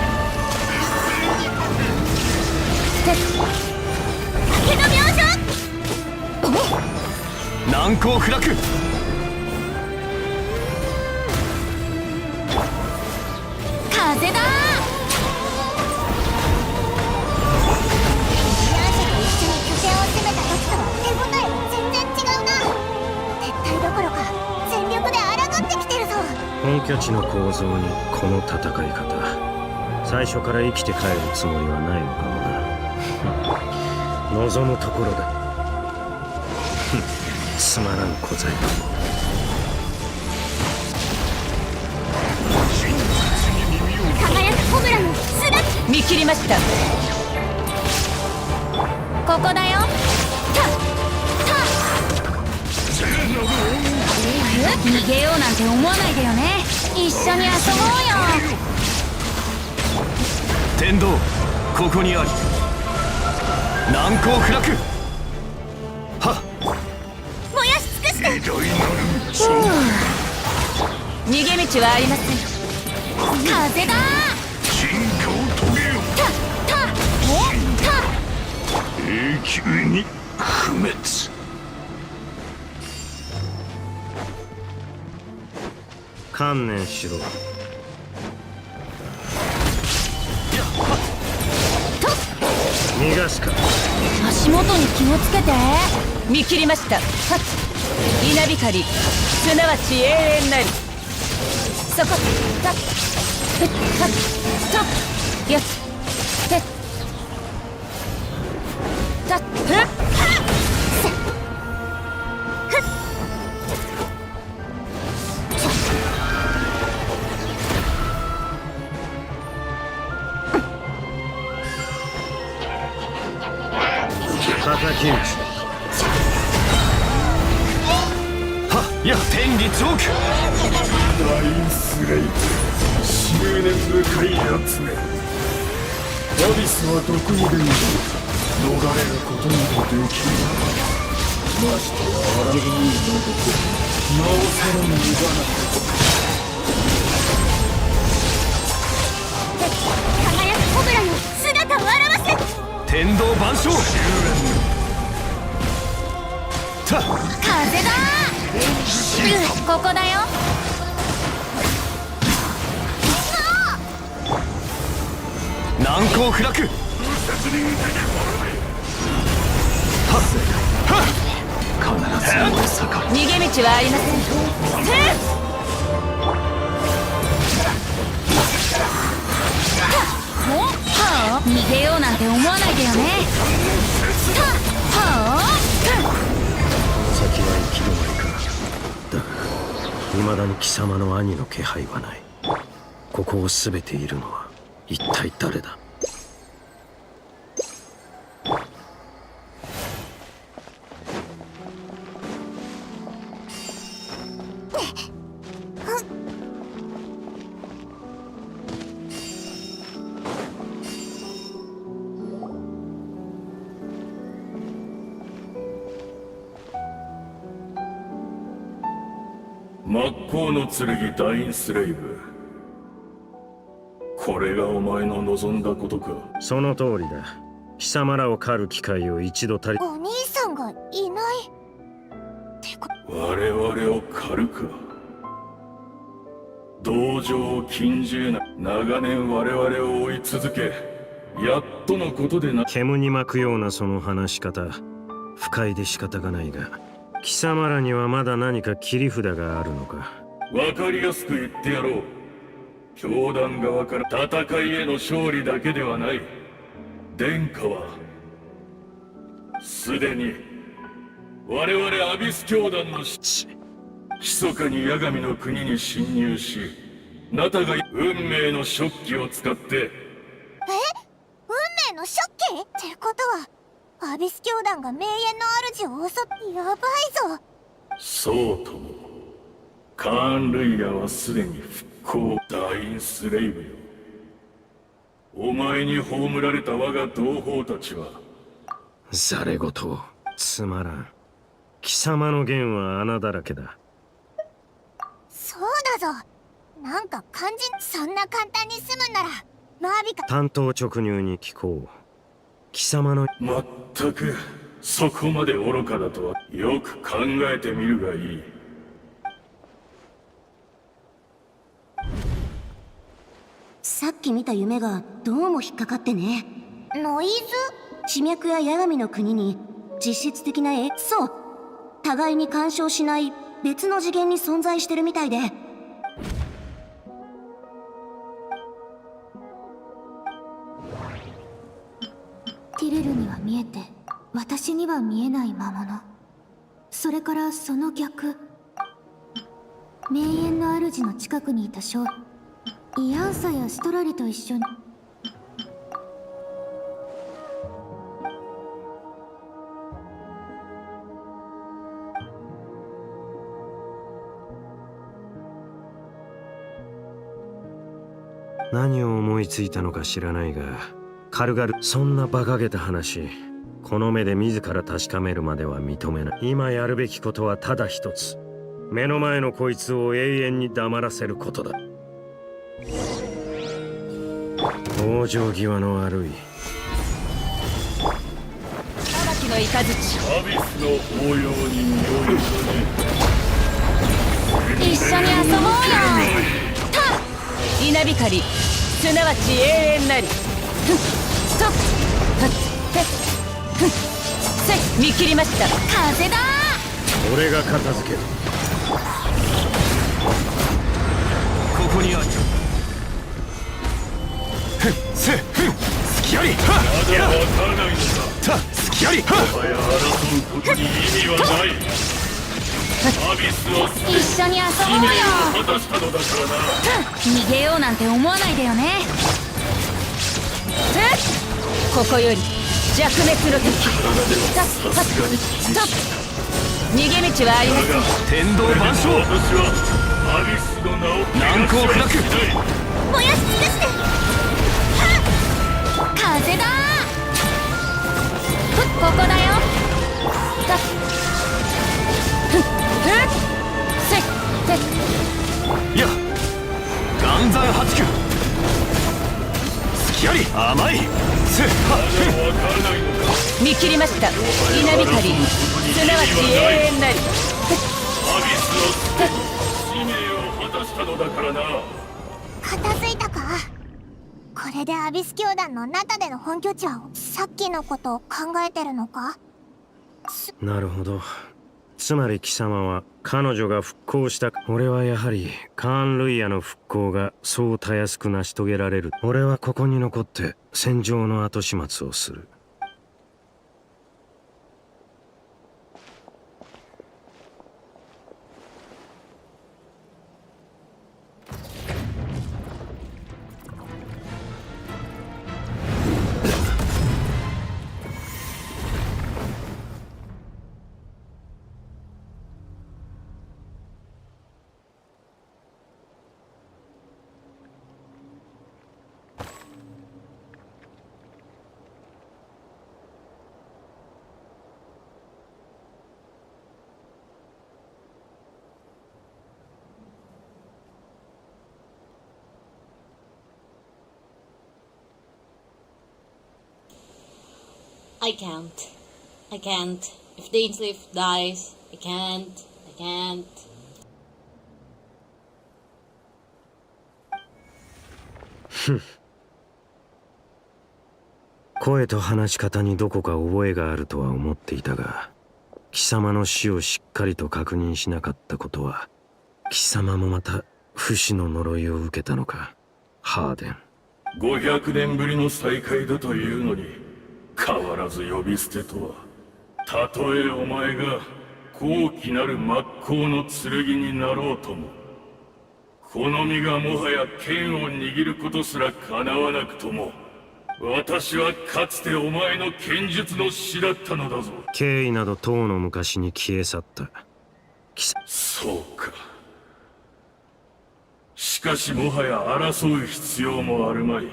竹の描写。難攻不落。風だ。ミラージュと一緒に拠点を攻めた時とは手応えが全然違うな。撤退どころか全力で抗ってきてるぞ。本拠地の構造にこの戦い方、最初から生きて帰るつもりはないのかもな。望むところだ。つまらん小細工を。輝くコブラの姿。見切りました。ここだよ。逃げようなんて思わないでよね。一緒に遊ぼうよ。天道ここにあり。難攻不落。はっ。燃やし尽くして。偉大なる逃げ道はありません。風だ。進化を遂げよ。永久に不滅。観念しろ。逃がすか。足元に気をつけて。見切りました。稲光すなわち永遠なり。そこたっふったっよってたっふっはっ叩き撃ち。はっや天理チョーク。大スレイブ執念深いやつめ。アビスはどこにでも逃れることなどできる。ましてや荒組の男、なおさら無駄な。輝くコブラの姿を現せ。天道万象。たっ風だ。ここだよ。難攻不落。はっはっ。必ず逃げ道はありません。逃げようなんて思わないでよね。先は行き止まりか。だが未だに貴様の兄の気配はない。ここを全ているのは一体誰だ。真っ向の剣ダインスレイブ。これがお前の望んだことか。その通りだ。貴様らを狩る機会を一度たり。お兄さんがいないってか。我々を狩るか。道場を禁じ得ない。長年我々を追い続けやっとのことでな。煙に巻くようなその話し方、不快で仕方がないが、貴様らにはまだ何か切り札があるのか。わかりやすく言ってやろう。教団側から戦いへの勝利だけではない。殿下はすでに我々アビス教団の密かに八神の国に侵入し、ナタが運命の食器を使って。運命の食器ってことはアビス教団が名園の主を襲ってやばいぞ。そうとも。カーン・ルイヤはすでに復興ダインスレイブよ。お前に葬られた我が同胞たちは。ざれ言つまらん。貴様の言は穴だらけだ。そうだぞ。なんか肝心。そんな簡単に済むんならマービカ。単刀直入に聞こう。貴様の。まったくそこまで愚かだとは。よく考えてみるがいい。さっき見た夢がどうも引っかかってね。ノイズ？地脈や八神の国に実質的なそう、互いに干渉しない別の次元に存在してるみたいで。ティレルには見えて私には見えない魔物。それからその逆、名園の主の近くにいた少イアンサやシトラリと一緒に。何を思いついたのか知らないが、軽々そんな馬鹿げた話、この目で自ら確かめるまでは認めない。今やるべきことはただ一つ。目の前のこいつを永遠に黙らせることだ。往生際の悪い荒木のイカズチ。アビスの法要に身を一緒に遊ぼうよ。稲光、すなわち永遠なり。ふっとっふっへっふっせ見切りました。風だ。俺が片付ける。ここにある。せ隙あり。まだわからないのか。隙あり。もはや争うことに意味はない。アビスを捨て一緒に遊ぼうよ。使命を果たしたのだからな。逃げようなんて思わないでよね。ここより弱滅の時。逃げ道はありません。天道万象。私はアビスの名を難攻不落。燃やし尽くして。風だ。ここだよ。や岩山八九。隙あり。甘い。せはわからないのか。見切りました。稲光、すなわち永遠なり。アビスを捨て使命を果たしたのだからな。片付いたか。これでアビス教団のナタでの本拠地はさっきのことを考えてるのか。なるほど。つまり貴様は彼女が復興した。俺はやはりカーン・ルイヤの復興がそうたやすく成し遂げられる。俺はここに残って戦場の後始末をする。I can't. I can't. If Dainsleif dies, I can't. I can't. ふん。声と話し方にどこか覚えがあるとは思っていたが、貴様の死をしっかりと確認しなかったことは、貴様もまた不死の呪いを受けたのか、ハーデン。500年ぶりの再会だというのに変わらず呼び捨てとは。たとえお前が高貴なる真っ向の剣になろうとも、この身がもはや剣を握ることすら叶わなくとも、私はかつてお前の剣術の師だったのだぞ。敬意などとうの昔に消え去った。そうか。しかしもはや争う必要もあるまい。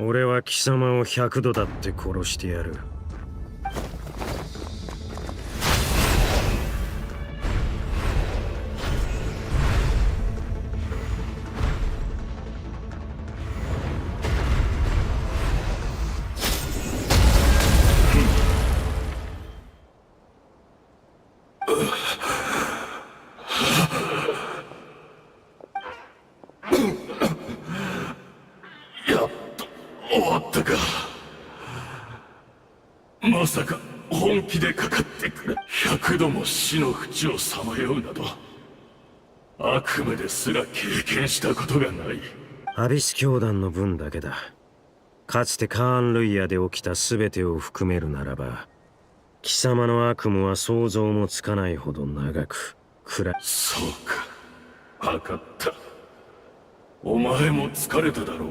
俺は貴様を100度だって殺してやる。まさか本気でかかってくる。100度も死の淵をさまようなど悪夢ですら経験したことがない。アビス教団の分だけだ。かつてカーン・ルイヤで起きた全てを含めるならば、貴様の悪夢は想像もつかないほど長く暗い。そうか、分かった。お前も疲れただろう。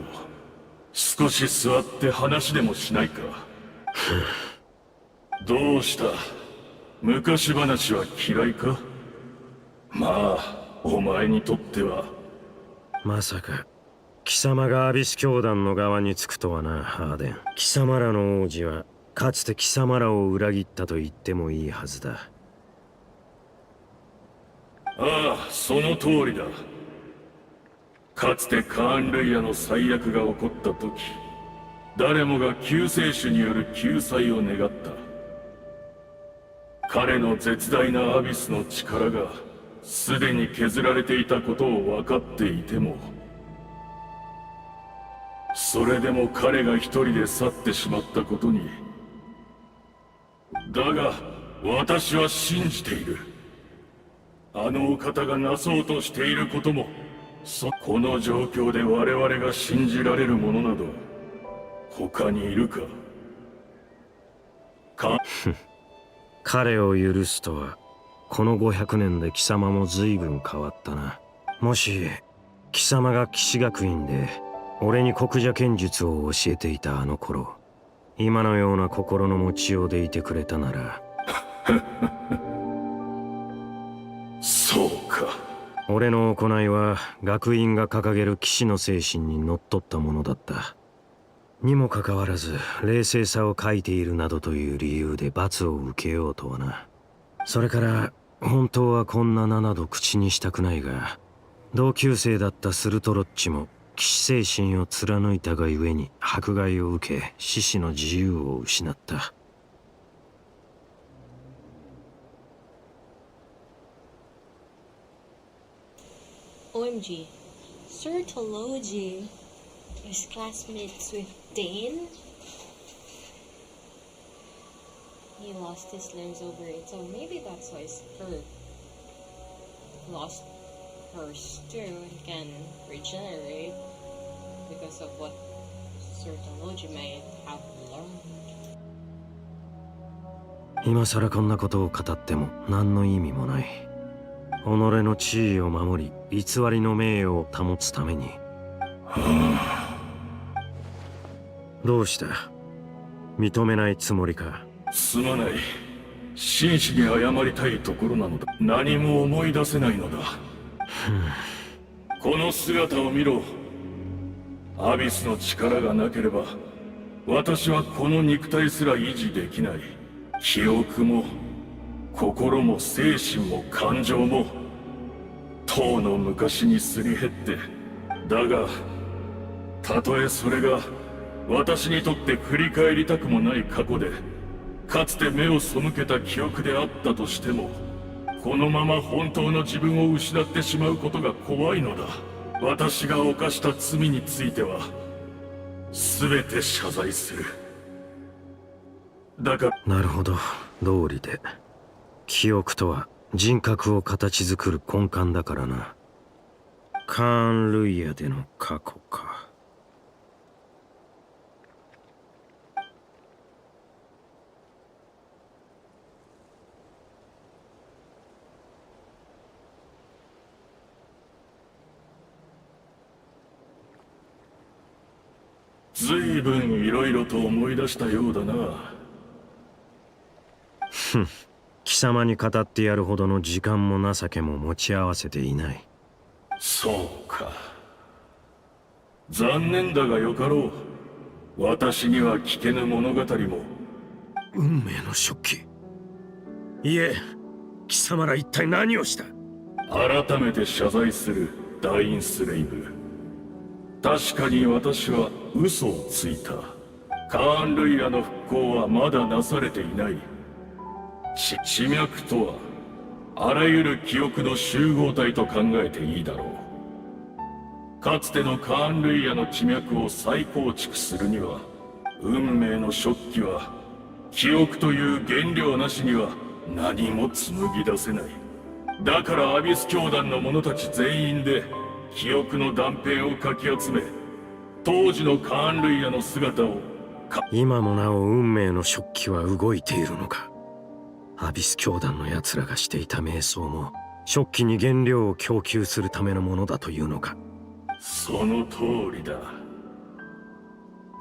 少し座って話でもしないか。どうした？昔話は嫌いか？まあ、お前にとっては。まさか貴様がアビス教団の側につくとはな、ハーデン。貴様らの王子はかつて貴様らを裏切ったと言ってもいいはずだ。ああ、その通りだ。かつてカーン・ルイヤの最悪が起こった時、誰もが救世主による救済を願った。彼の絶大なアビスの力がすでに削られていたことを分かっていても、それでも彼が一人で去ってしまったことに。だが私は信じている。あのお方がなそうとしていることも、この状況で我々が信じられるものなど他にいるか？彼を許すとは、この500年で貴様も随分変わったな。もし貴様が騎士学院で俺に国者剣術を教えていたあの頃、今のような心の持ちようでいてくれたなら。そうか。俺の行いは学院が掲げる騎士の精神にのっとったものだった。にもかかわらず冷静さを欠いているなどという理由で罰を受けようとはな。それから本当はこんな名など口にしたくないが、同級生だったスルトロッチも騎士精神を貫いたがゆえに迫害を受け、獅子の自由を失った。OMG, Sir Tology is classmates with Dane? He lost his limbs over it, so maybe that's why Skirk lost hers too and can regenerate because of what Sir Tology may have learned. 今さらこんなことを語っても何の意味もない。己の地位を守り、偽りの名誉を保つために。どうした？認めないつもりか？すまない。真摯に謝りたいところなのだ。何も思い出せないのだ。この姿を見ろ。アビスの力がなければ私はこの肉体すら維持できない。記憶も心も精神も感情もとうの昔にすり減って。だがたとえそれが私にとって振り返りたくもない過去で、かつて目を背けた記憶であったとしても、このまま本当の自分を失ってしまうことが怖いのだ。私が犯した罪については全て謝罪する。だから。なるほど、道理で。記憶とは人格を形作る根幹だからな。カーン・ルイヤでの過去か。ずいぶんいろいろと思い出したようだな。ふん、貴様に語ってやるほどの時間も情けも持ち合わせていない。そうか。残念だがよかろう。私には聞けぬ物語も。運命の食器。いえ、貴様ら一体何をした？改めて謝罪する、ダインスレイブ。確かに私は嘘をついた。カーン・ルイヤの復興はまだなされていない。地脈とはあらゆる記憶の集合体と考えていいだろう。かつてのカーン・ルイヤの地脈を再構築するには、運命の食器は記憶という原料なしには何も紡ぎ出せない。だからアビス教団の者たち全員で記憶の断片をかき集め、当時のカーン・ルイヤの姿を。今もなお運命の食器は動いているのか。アビス教団の奴らがしていた瞑想も食器に原料を供給するためのものだというのか。その通りだ。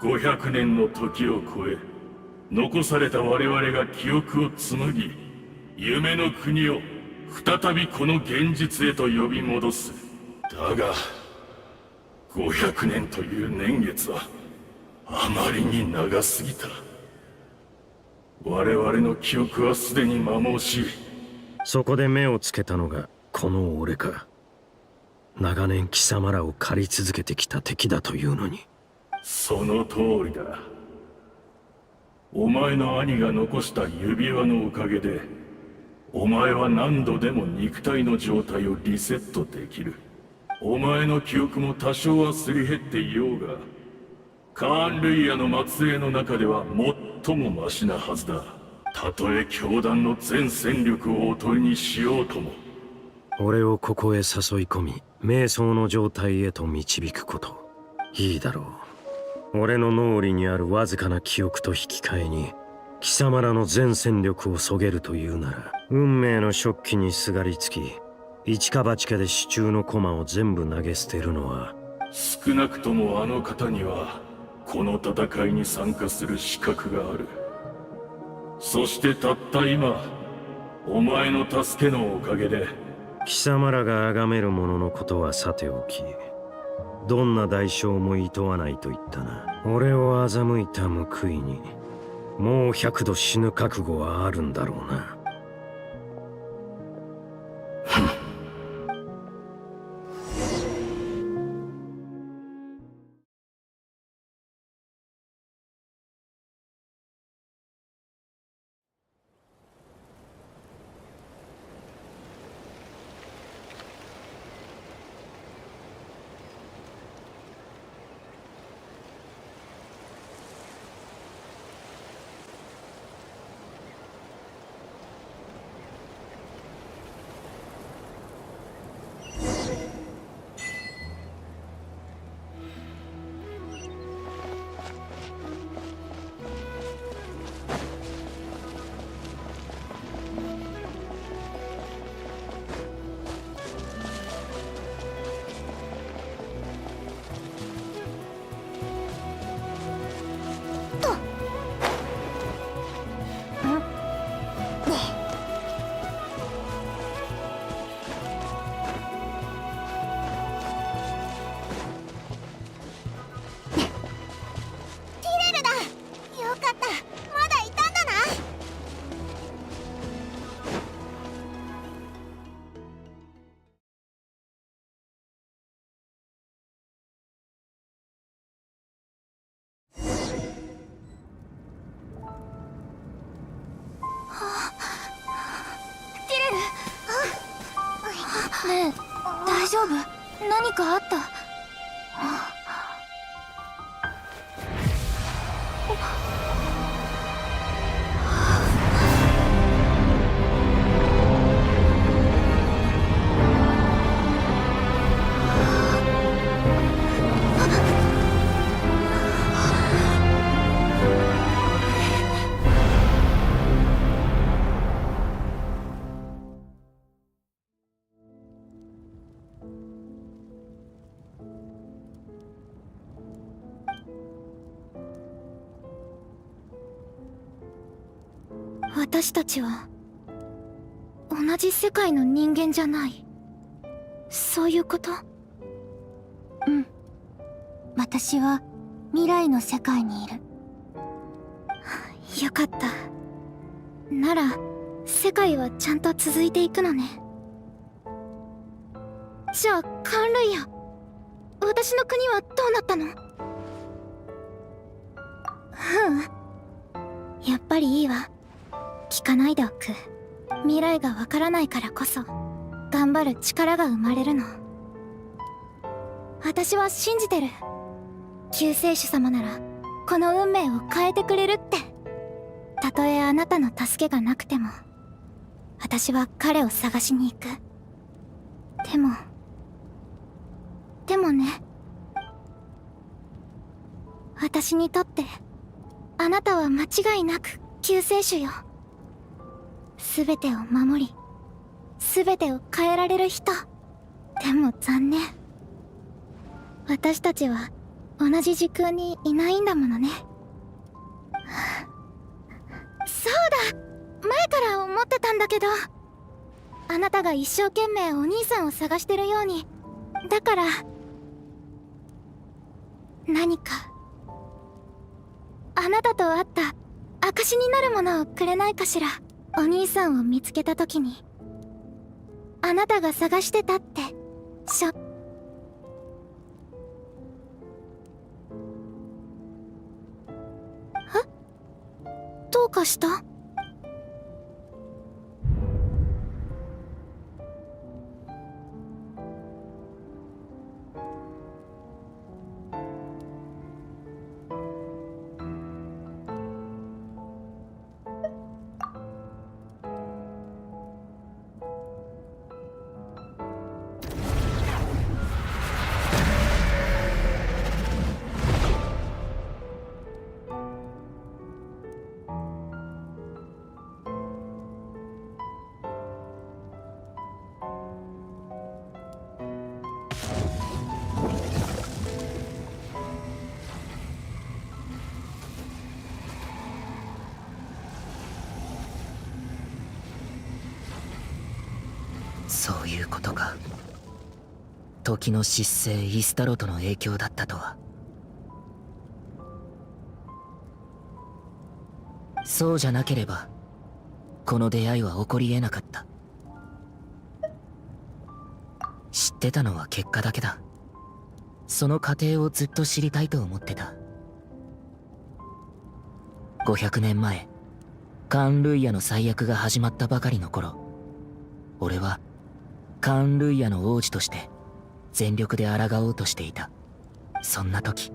500年の時を超え、残された我々が記憶を紡ぎ、夢の国を再びこの現実へと呼び戻す。だが500年という年月はあまりに長すぎた。我々の記憶はすでに摩耗し、そこで目をつけたのがこの俺か。長年貴様らを狩り続けてきた敵だというのに。その通りだ。お前の兄が残した指輪のおかげで、お前は何度でも肉体の状態をリセットできる。お前の記憶も多少はすり減っていようが、カーン・ルイヤの末裔の中では最もマシなはずだ。たとえ教団の全戦力をおとりにしようとも。俺をここへ誘い込み、瞑想の状態へと導くこと。いいだろう。俺の脳裏にあるわずかな記憶と引き換えに、貴様らの全戦力をそげるというなら、運命の食器にすがりつき、一か八かで手中の駒を全部投げ捨てるのは。少なくともあの方にはこの戦いに参加する資格がある。そしてたった今、お前の助けのおかげで。貴様らが崇める者のことはさておき、どんな代償も厭わないと言ったな。俺を欺いた報いに、もう100度死ぬ覚悟はあるんだろうな。ねえ、大丈夫？何かあった？私たちは同じ世界の人間じゃない。そういうこと？うん。私は未来の世界にいる。よかった。なら世界はちゃんと続いていくのね。じゃあカンルイヤ、私の国はどうなったの？やっぱりいいわ。聞かないでおく。未来がわからないからこそ頑張る力が生まれるの。私は信じてる。救世主様ならこの運命を変えてくれるって。たとえあなたの助けがなくても私は彼を探しに行く。でもね、私にとってあなたは間違いなく救世主よ。全てを守り全てを変えられる人。でも残念、私たちは同じ時空にいないんだものね。そうだ、前から思ってたんだけど、あなたが一生懸命お兄さんを探してるように、だから何かあなたと会った証になるものをくれないかしら。お兄さんを見つけた時にあなたが探してたってどうかした？そういうことか。時の失勢イスタロトの影響だったとは。そうじゃなければこの出会いは起こり得なかった。知ってたのは結果だけだ。その過程をずっと知りたいと思ってた。500年前カーン・ルイヤの災厄が始まったばかりの頃、俺はカーン・ルイヤの王子として全力で抗おうとしていた。そんな時、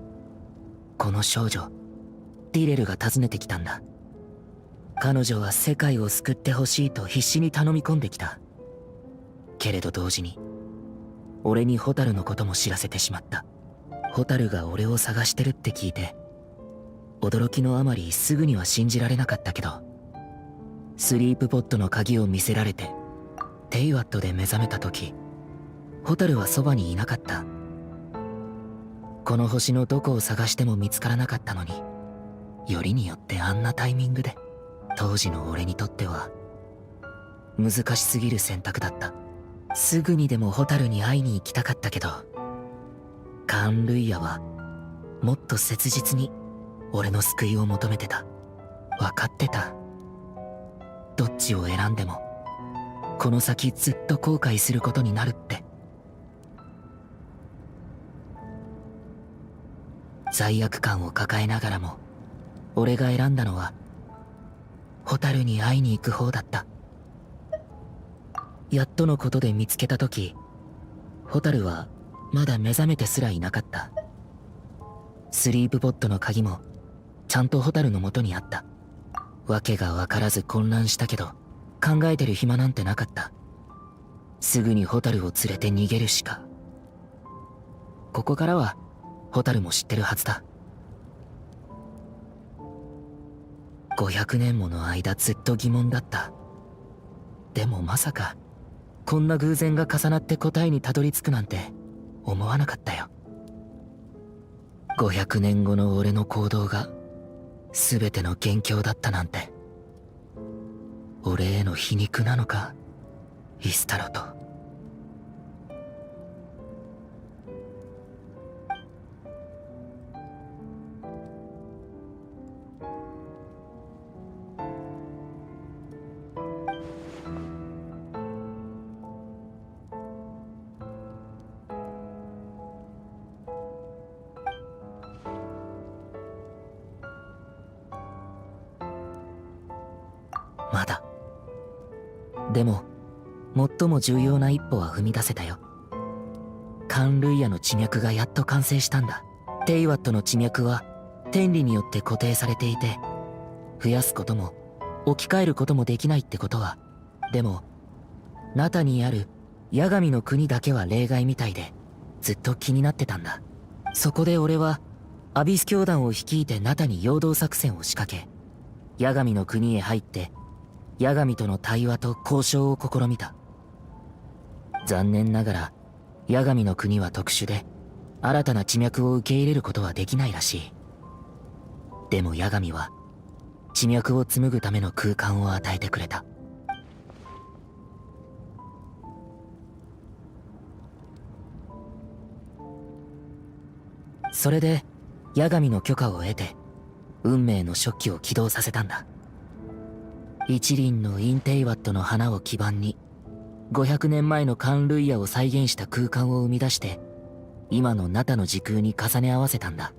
この少女ディレルが訪ねてきたんだ。彼女は世界を救ってほしいと必死に頼み込んできた。けれど同時に俺にホタルのことも知らせてしまった。ホタルが俺を探してるって聞いて、驚きのあまりすぐには信じられなかったけど、スリープポットの鍵を見せられてテイワットで目覚めた時、ホタルはそばにいなかった。この星のどこを探しても見つからなかったのに、よりによってあんなタイミングで。当時の俺にとっては難しすぎる選択だった。すぐにでもホタルに会いに行きたかったけど、カーン・ルイヤはもっと切実に俺の救いを求めてた。分かってた。どっちを選んでもこの先ずっと後悔することになるって。罪悪感を抱えながらも俺が選んだのはホタルに会いに行く方だった。やっとのことで見つけた時、ホタルはまだ目覚めてすらいなかった。スリープポットの鍵もちゃんとホタルの元にあった。わけが分からず混乱したけど、考えてる暇なんてなかった。すぐにホタルを連れて逃げるしか。ここからはホタルも知ってるはずだ。500年もの間ずっと疑問だった。でもまさかこんな偶然が重なって答えにたどり着くなんて思わなかったよ。500年後の俺の行動が全ての元凶だったなんて。俺への皮肉なのか、イスタロと。まだ。でも、最も重要な一歩は踏み出せたよ。カンルイヤの地脈がやっと完成したんだ。テイワットの地脈は天理によって固定されていて、増やすことも置き換えることもできないってことは、でもナタにある八神の国だけは例外みたいで、ずっと気になってたんだ。そこで俺はアビス教団を率いてナタに陽動作戦を仕掛け、八神の国へ入って八神との対話と交渉を試みた。残念ながら八神の国は特殊で、新たな地脈を受け入れることはできないらしい。でも八神は地脈を紡ぐための空間を与えてくれた。それで八神の許可を得て運命の初期を起動させたんだ。一輪のインテイワットの花を基盤に500年前のカンルイヤを再現した空間を生み出して、今のナタの時空に重ね合わせたんだ。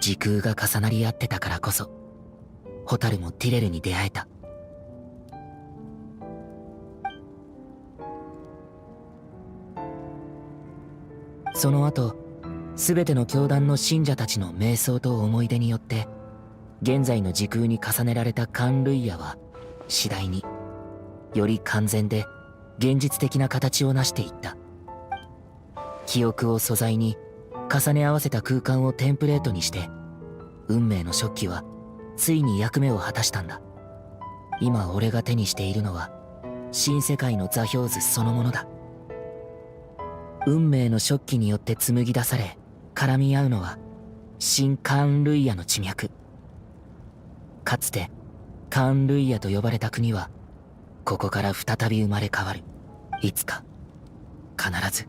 時空が重なり合ってたからこそ、ホタルもティレルに出会えた。その後、すべての教団の信者たちの瞑想と思い出によって、現在の時空に重ねられたカンルイヤは次第により完全で現実的な形を成していった。記憶を素材に重ね合わせた空間をテンプレートにして、運命の初期はついに役目を果たしたんだ。今俺が手にしているのは新世界の座標図そのものだ。運命の初期によって紡ぎ出され絡み合うのは新カンルイヤの地脈。かつてカンルイヤと呼ばれた国はここから再び生まれ変わる。いつか必ず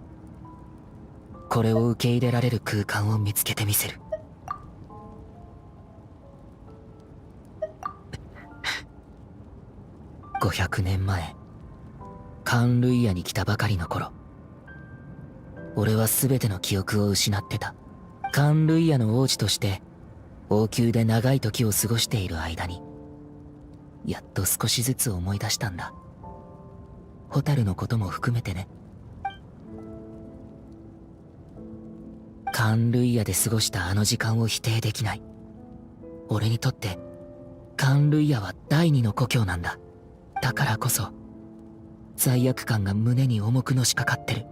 これを受け入れられる空間を見つけてみせる。500年前カンルイヤに来たばかりの頃、俺は全ての記憶を失ってた。カンルイヤの王子として王宮で長い時を過ごしている間に、やっと少しずつ思い出したんだ。ホタルのことも含めてね。カンルイヤで過ごしたあの時間を否定できない。俺にとってカンルイヤは第二の故郷なんだ。だからこそ罪悪感が胸に重くのしかかってる。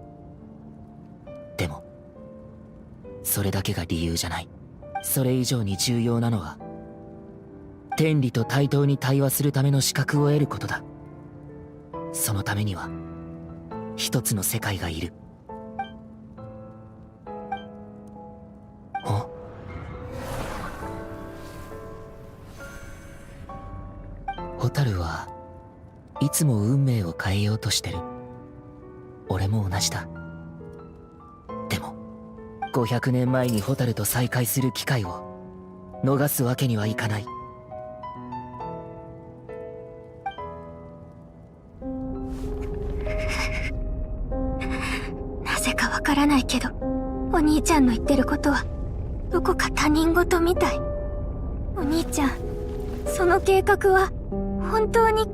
でもそれだけが理由じゃない。それ以上に重要なのは天理と対等に対話するための資格を得ることだ。そのためには一つの世界がいる。お？ホタルはいつも運命を変えようとしてる。俺も同じだ。でも500年前にホタルと再会する機会を逃すわけにはいかない。なぜかわからないけど、お兄ちゃんの言ってることはどこか他人事みたい。お兄ちゃん、その計画は本当に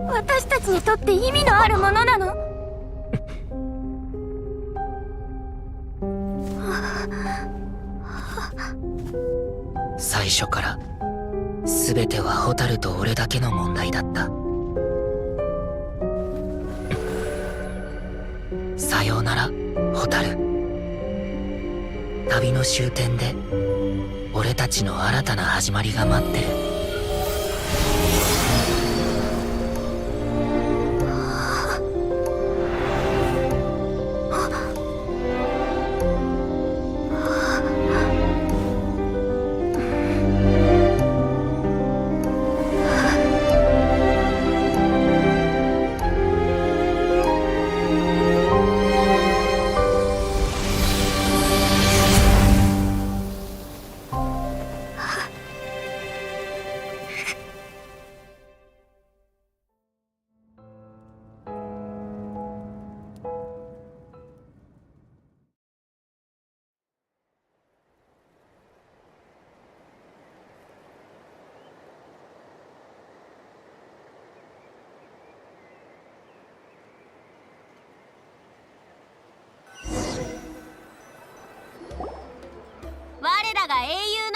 私たちにとって意味のあるものなの？最初から全てはホタルと俺だけの問題だった。さようならホタル。旅の終点で俺たちの新たな始まりが待ってる。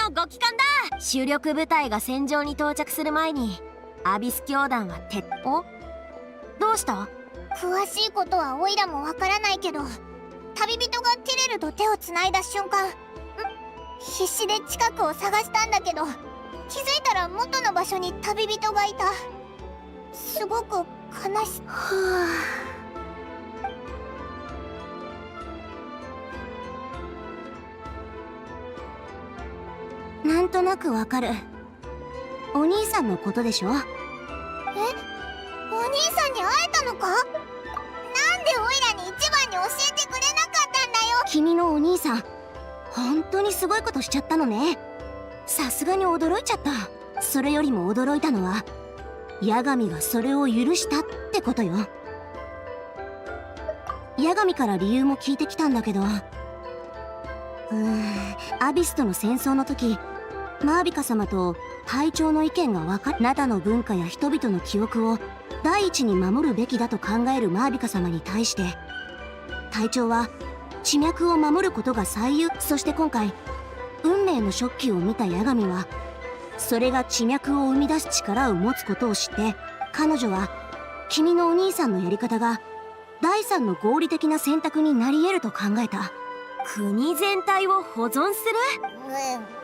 のご帰還だ。主力部隊が戦場に到着する前にアビス教団はどうした？詳しいことはオイラもわからないけど、旅人がティレルと手をつないだ瞬間、必死で近くを探したんだけど、気づいたら元の場所に旅人がいた。すごく悲し…なんとなくわかる。お兄さんのことでしょ？お兄さんに会えたのか？なんでオイラに一番に教えてくれなかったんだよ。君のお兄さん、本当にすごいことしちゃったのね。さすがに驚いちゃった。それよりも驚いたのは、八神がそれを許したってことよ。八神から理由も聞いてきたんだけど、アビスとの戦争の時、マービカ様と隊長の意見が分かる。ナタの文化や人々の記憶を第一に守るべきだと考えるマービカ様に対して、隊長は地脈を守ることが最優。そして今回運命の食器を見た八神は、それが地脈を生み出す力を持つことを知って、彼女は君のお兄さんのやり方が第三の合理的な選択になり得ると考えた。国全体を保存する？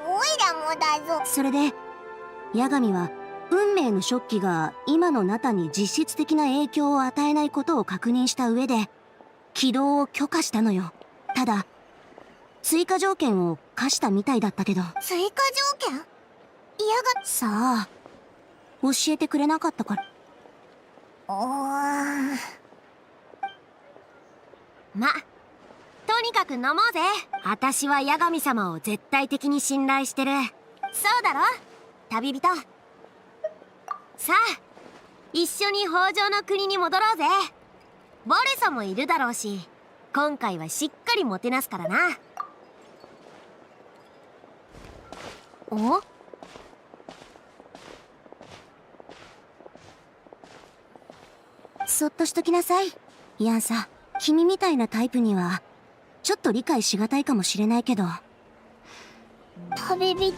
オイラもだぞ。それで八神は運命の食器が今のナタに実質的な影響を与えないことを確認した上で起動を許可したのよ。ただ追加条件を課したみたいだったけど。追加条件？さあ教えてくれなかったから。とにかく飲もうぜ。私は八神様を絶対的に信頼してる。そうだろ旅人。さあ一緒に北条の国に戻ろうぜ。ボルソもいるだろうし、今回はしっかりもてなすからな。お？そっとしときなさい。いやさ、君みたいなタイプにはちょっと理解しがたいかもしれないけど。旅人。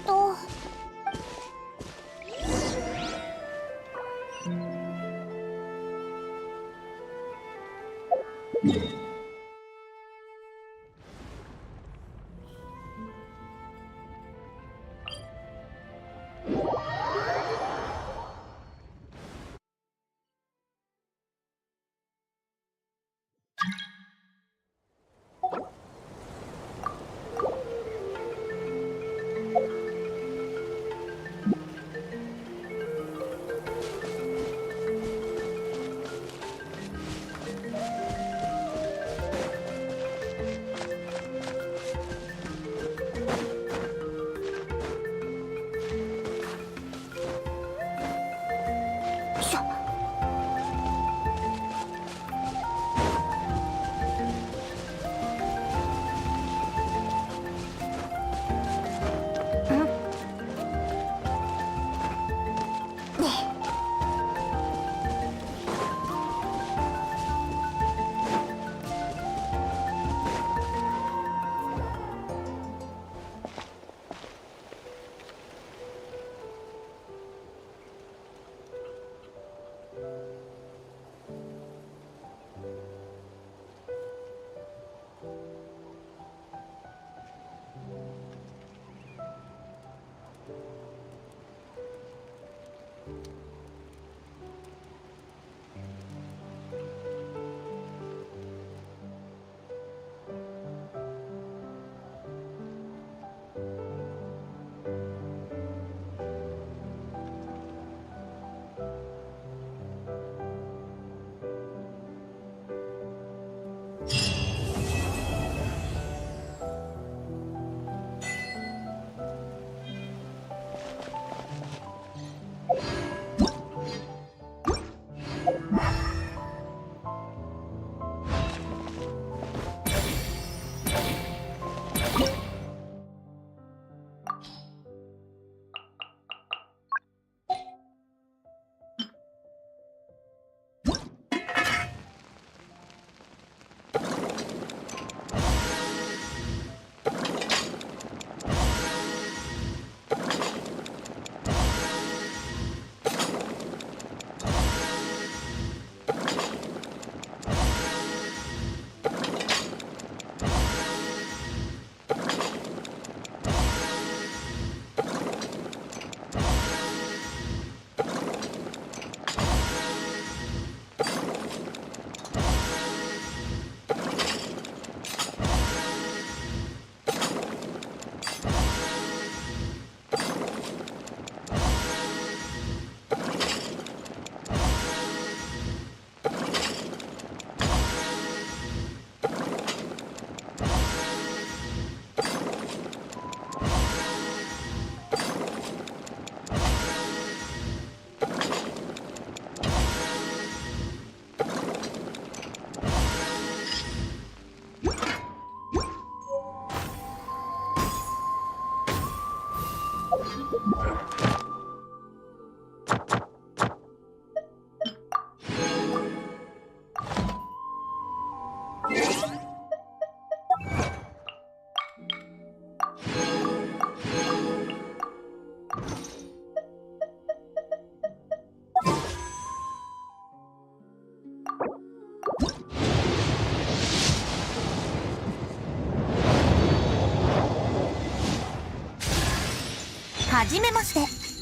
はじめまして、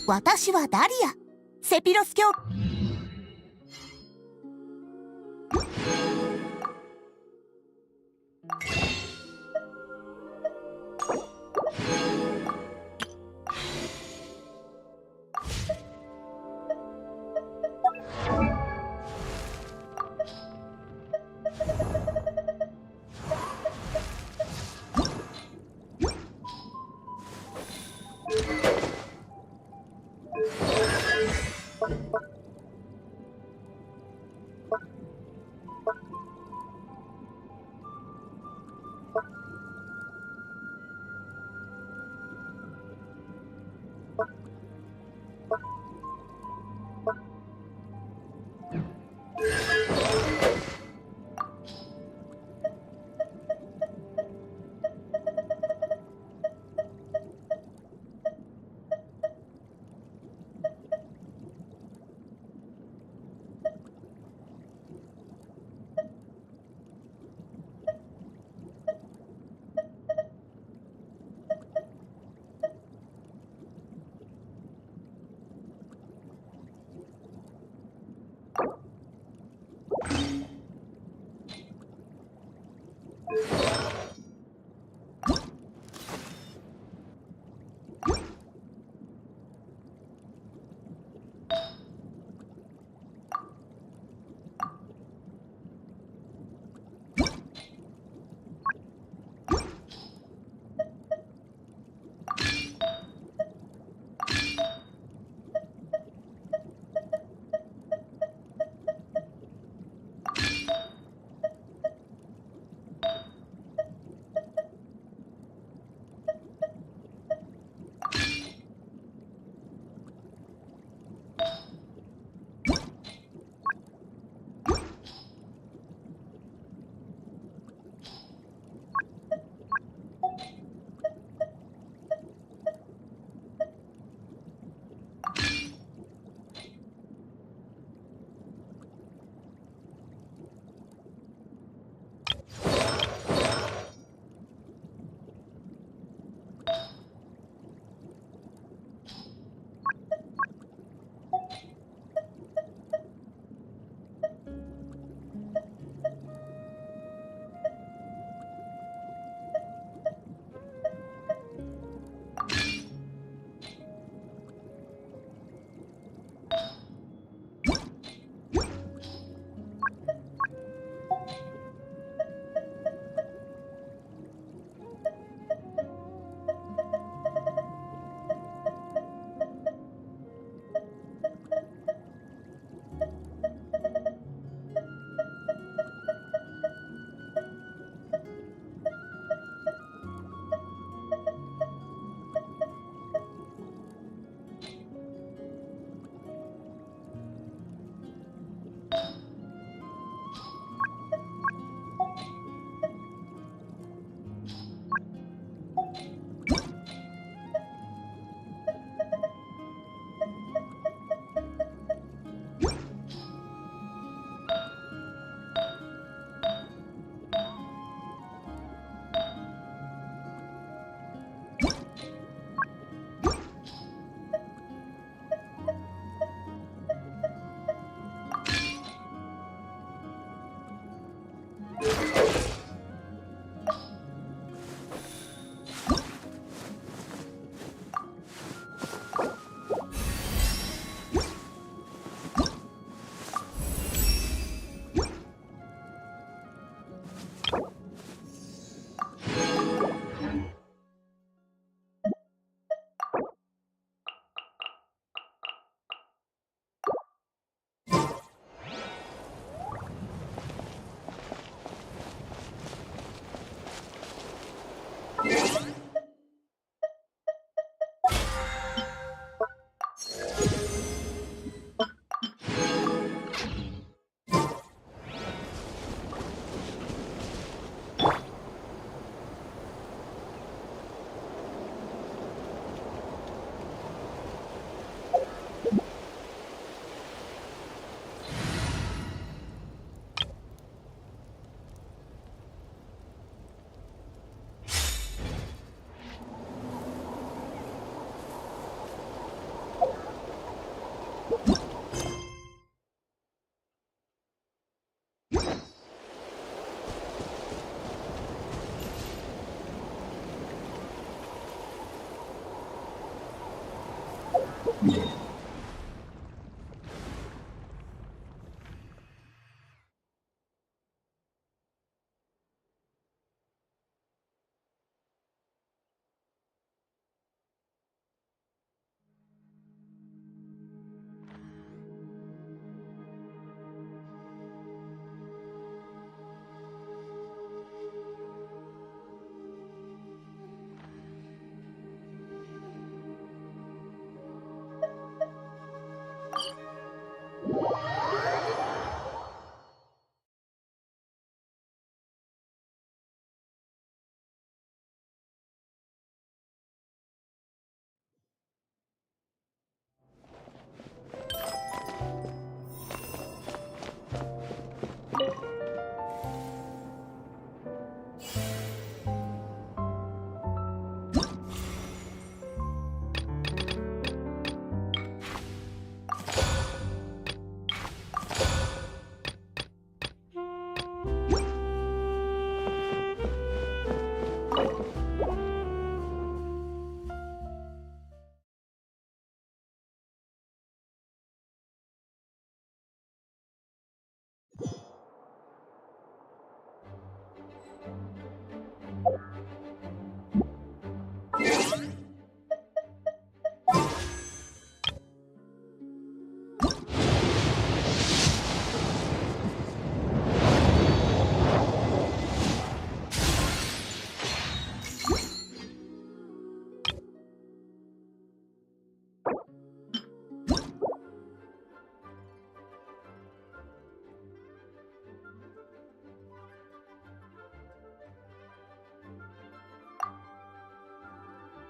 私はダリア。セピロス教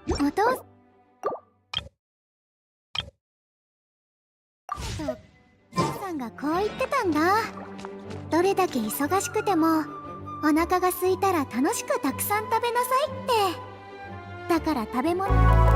お父さんがこう言ってたんだ。どれだけ忙しくてもお腹が空いたら楽しくたくさん食べなさいって。だから食べ物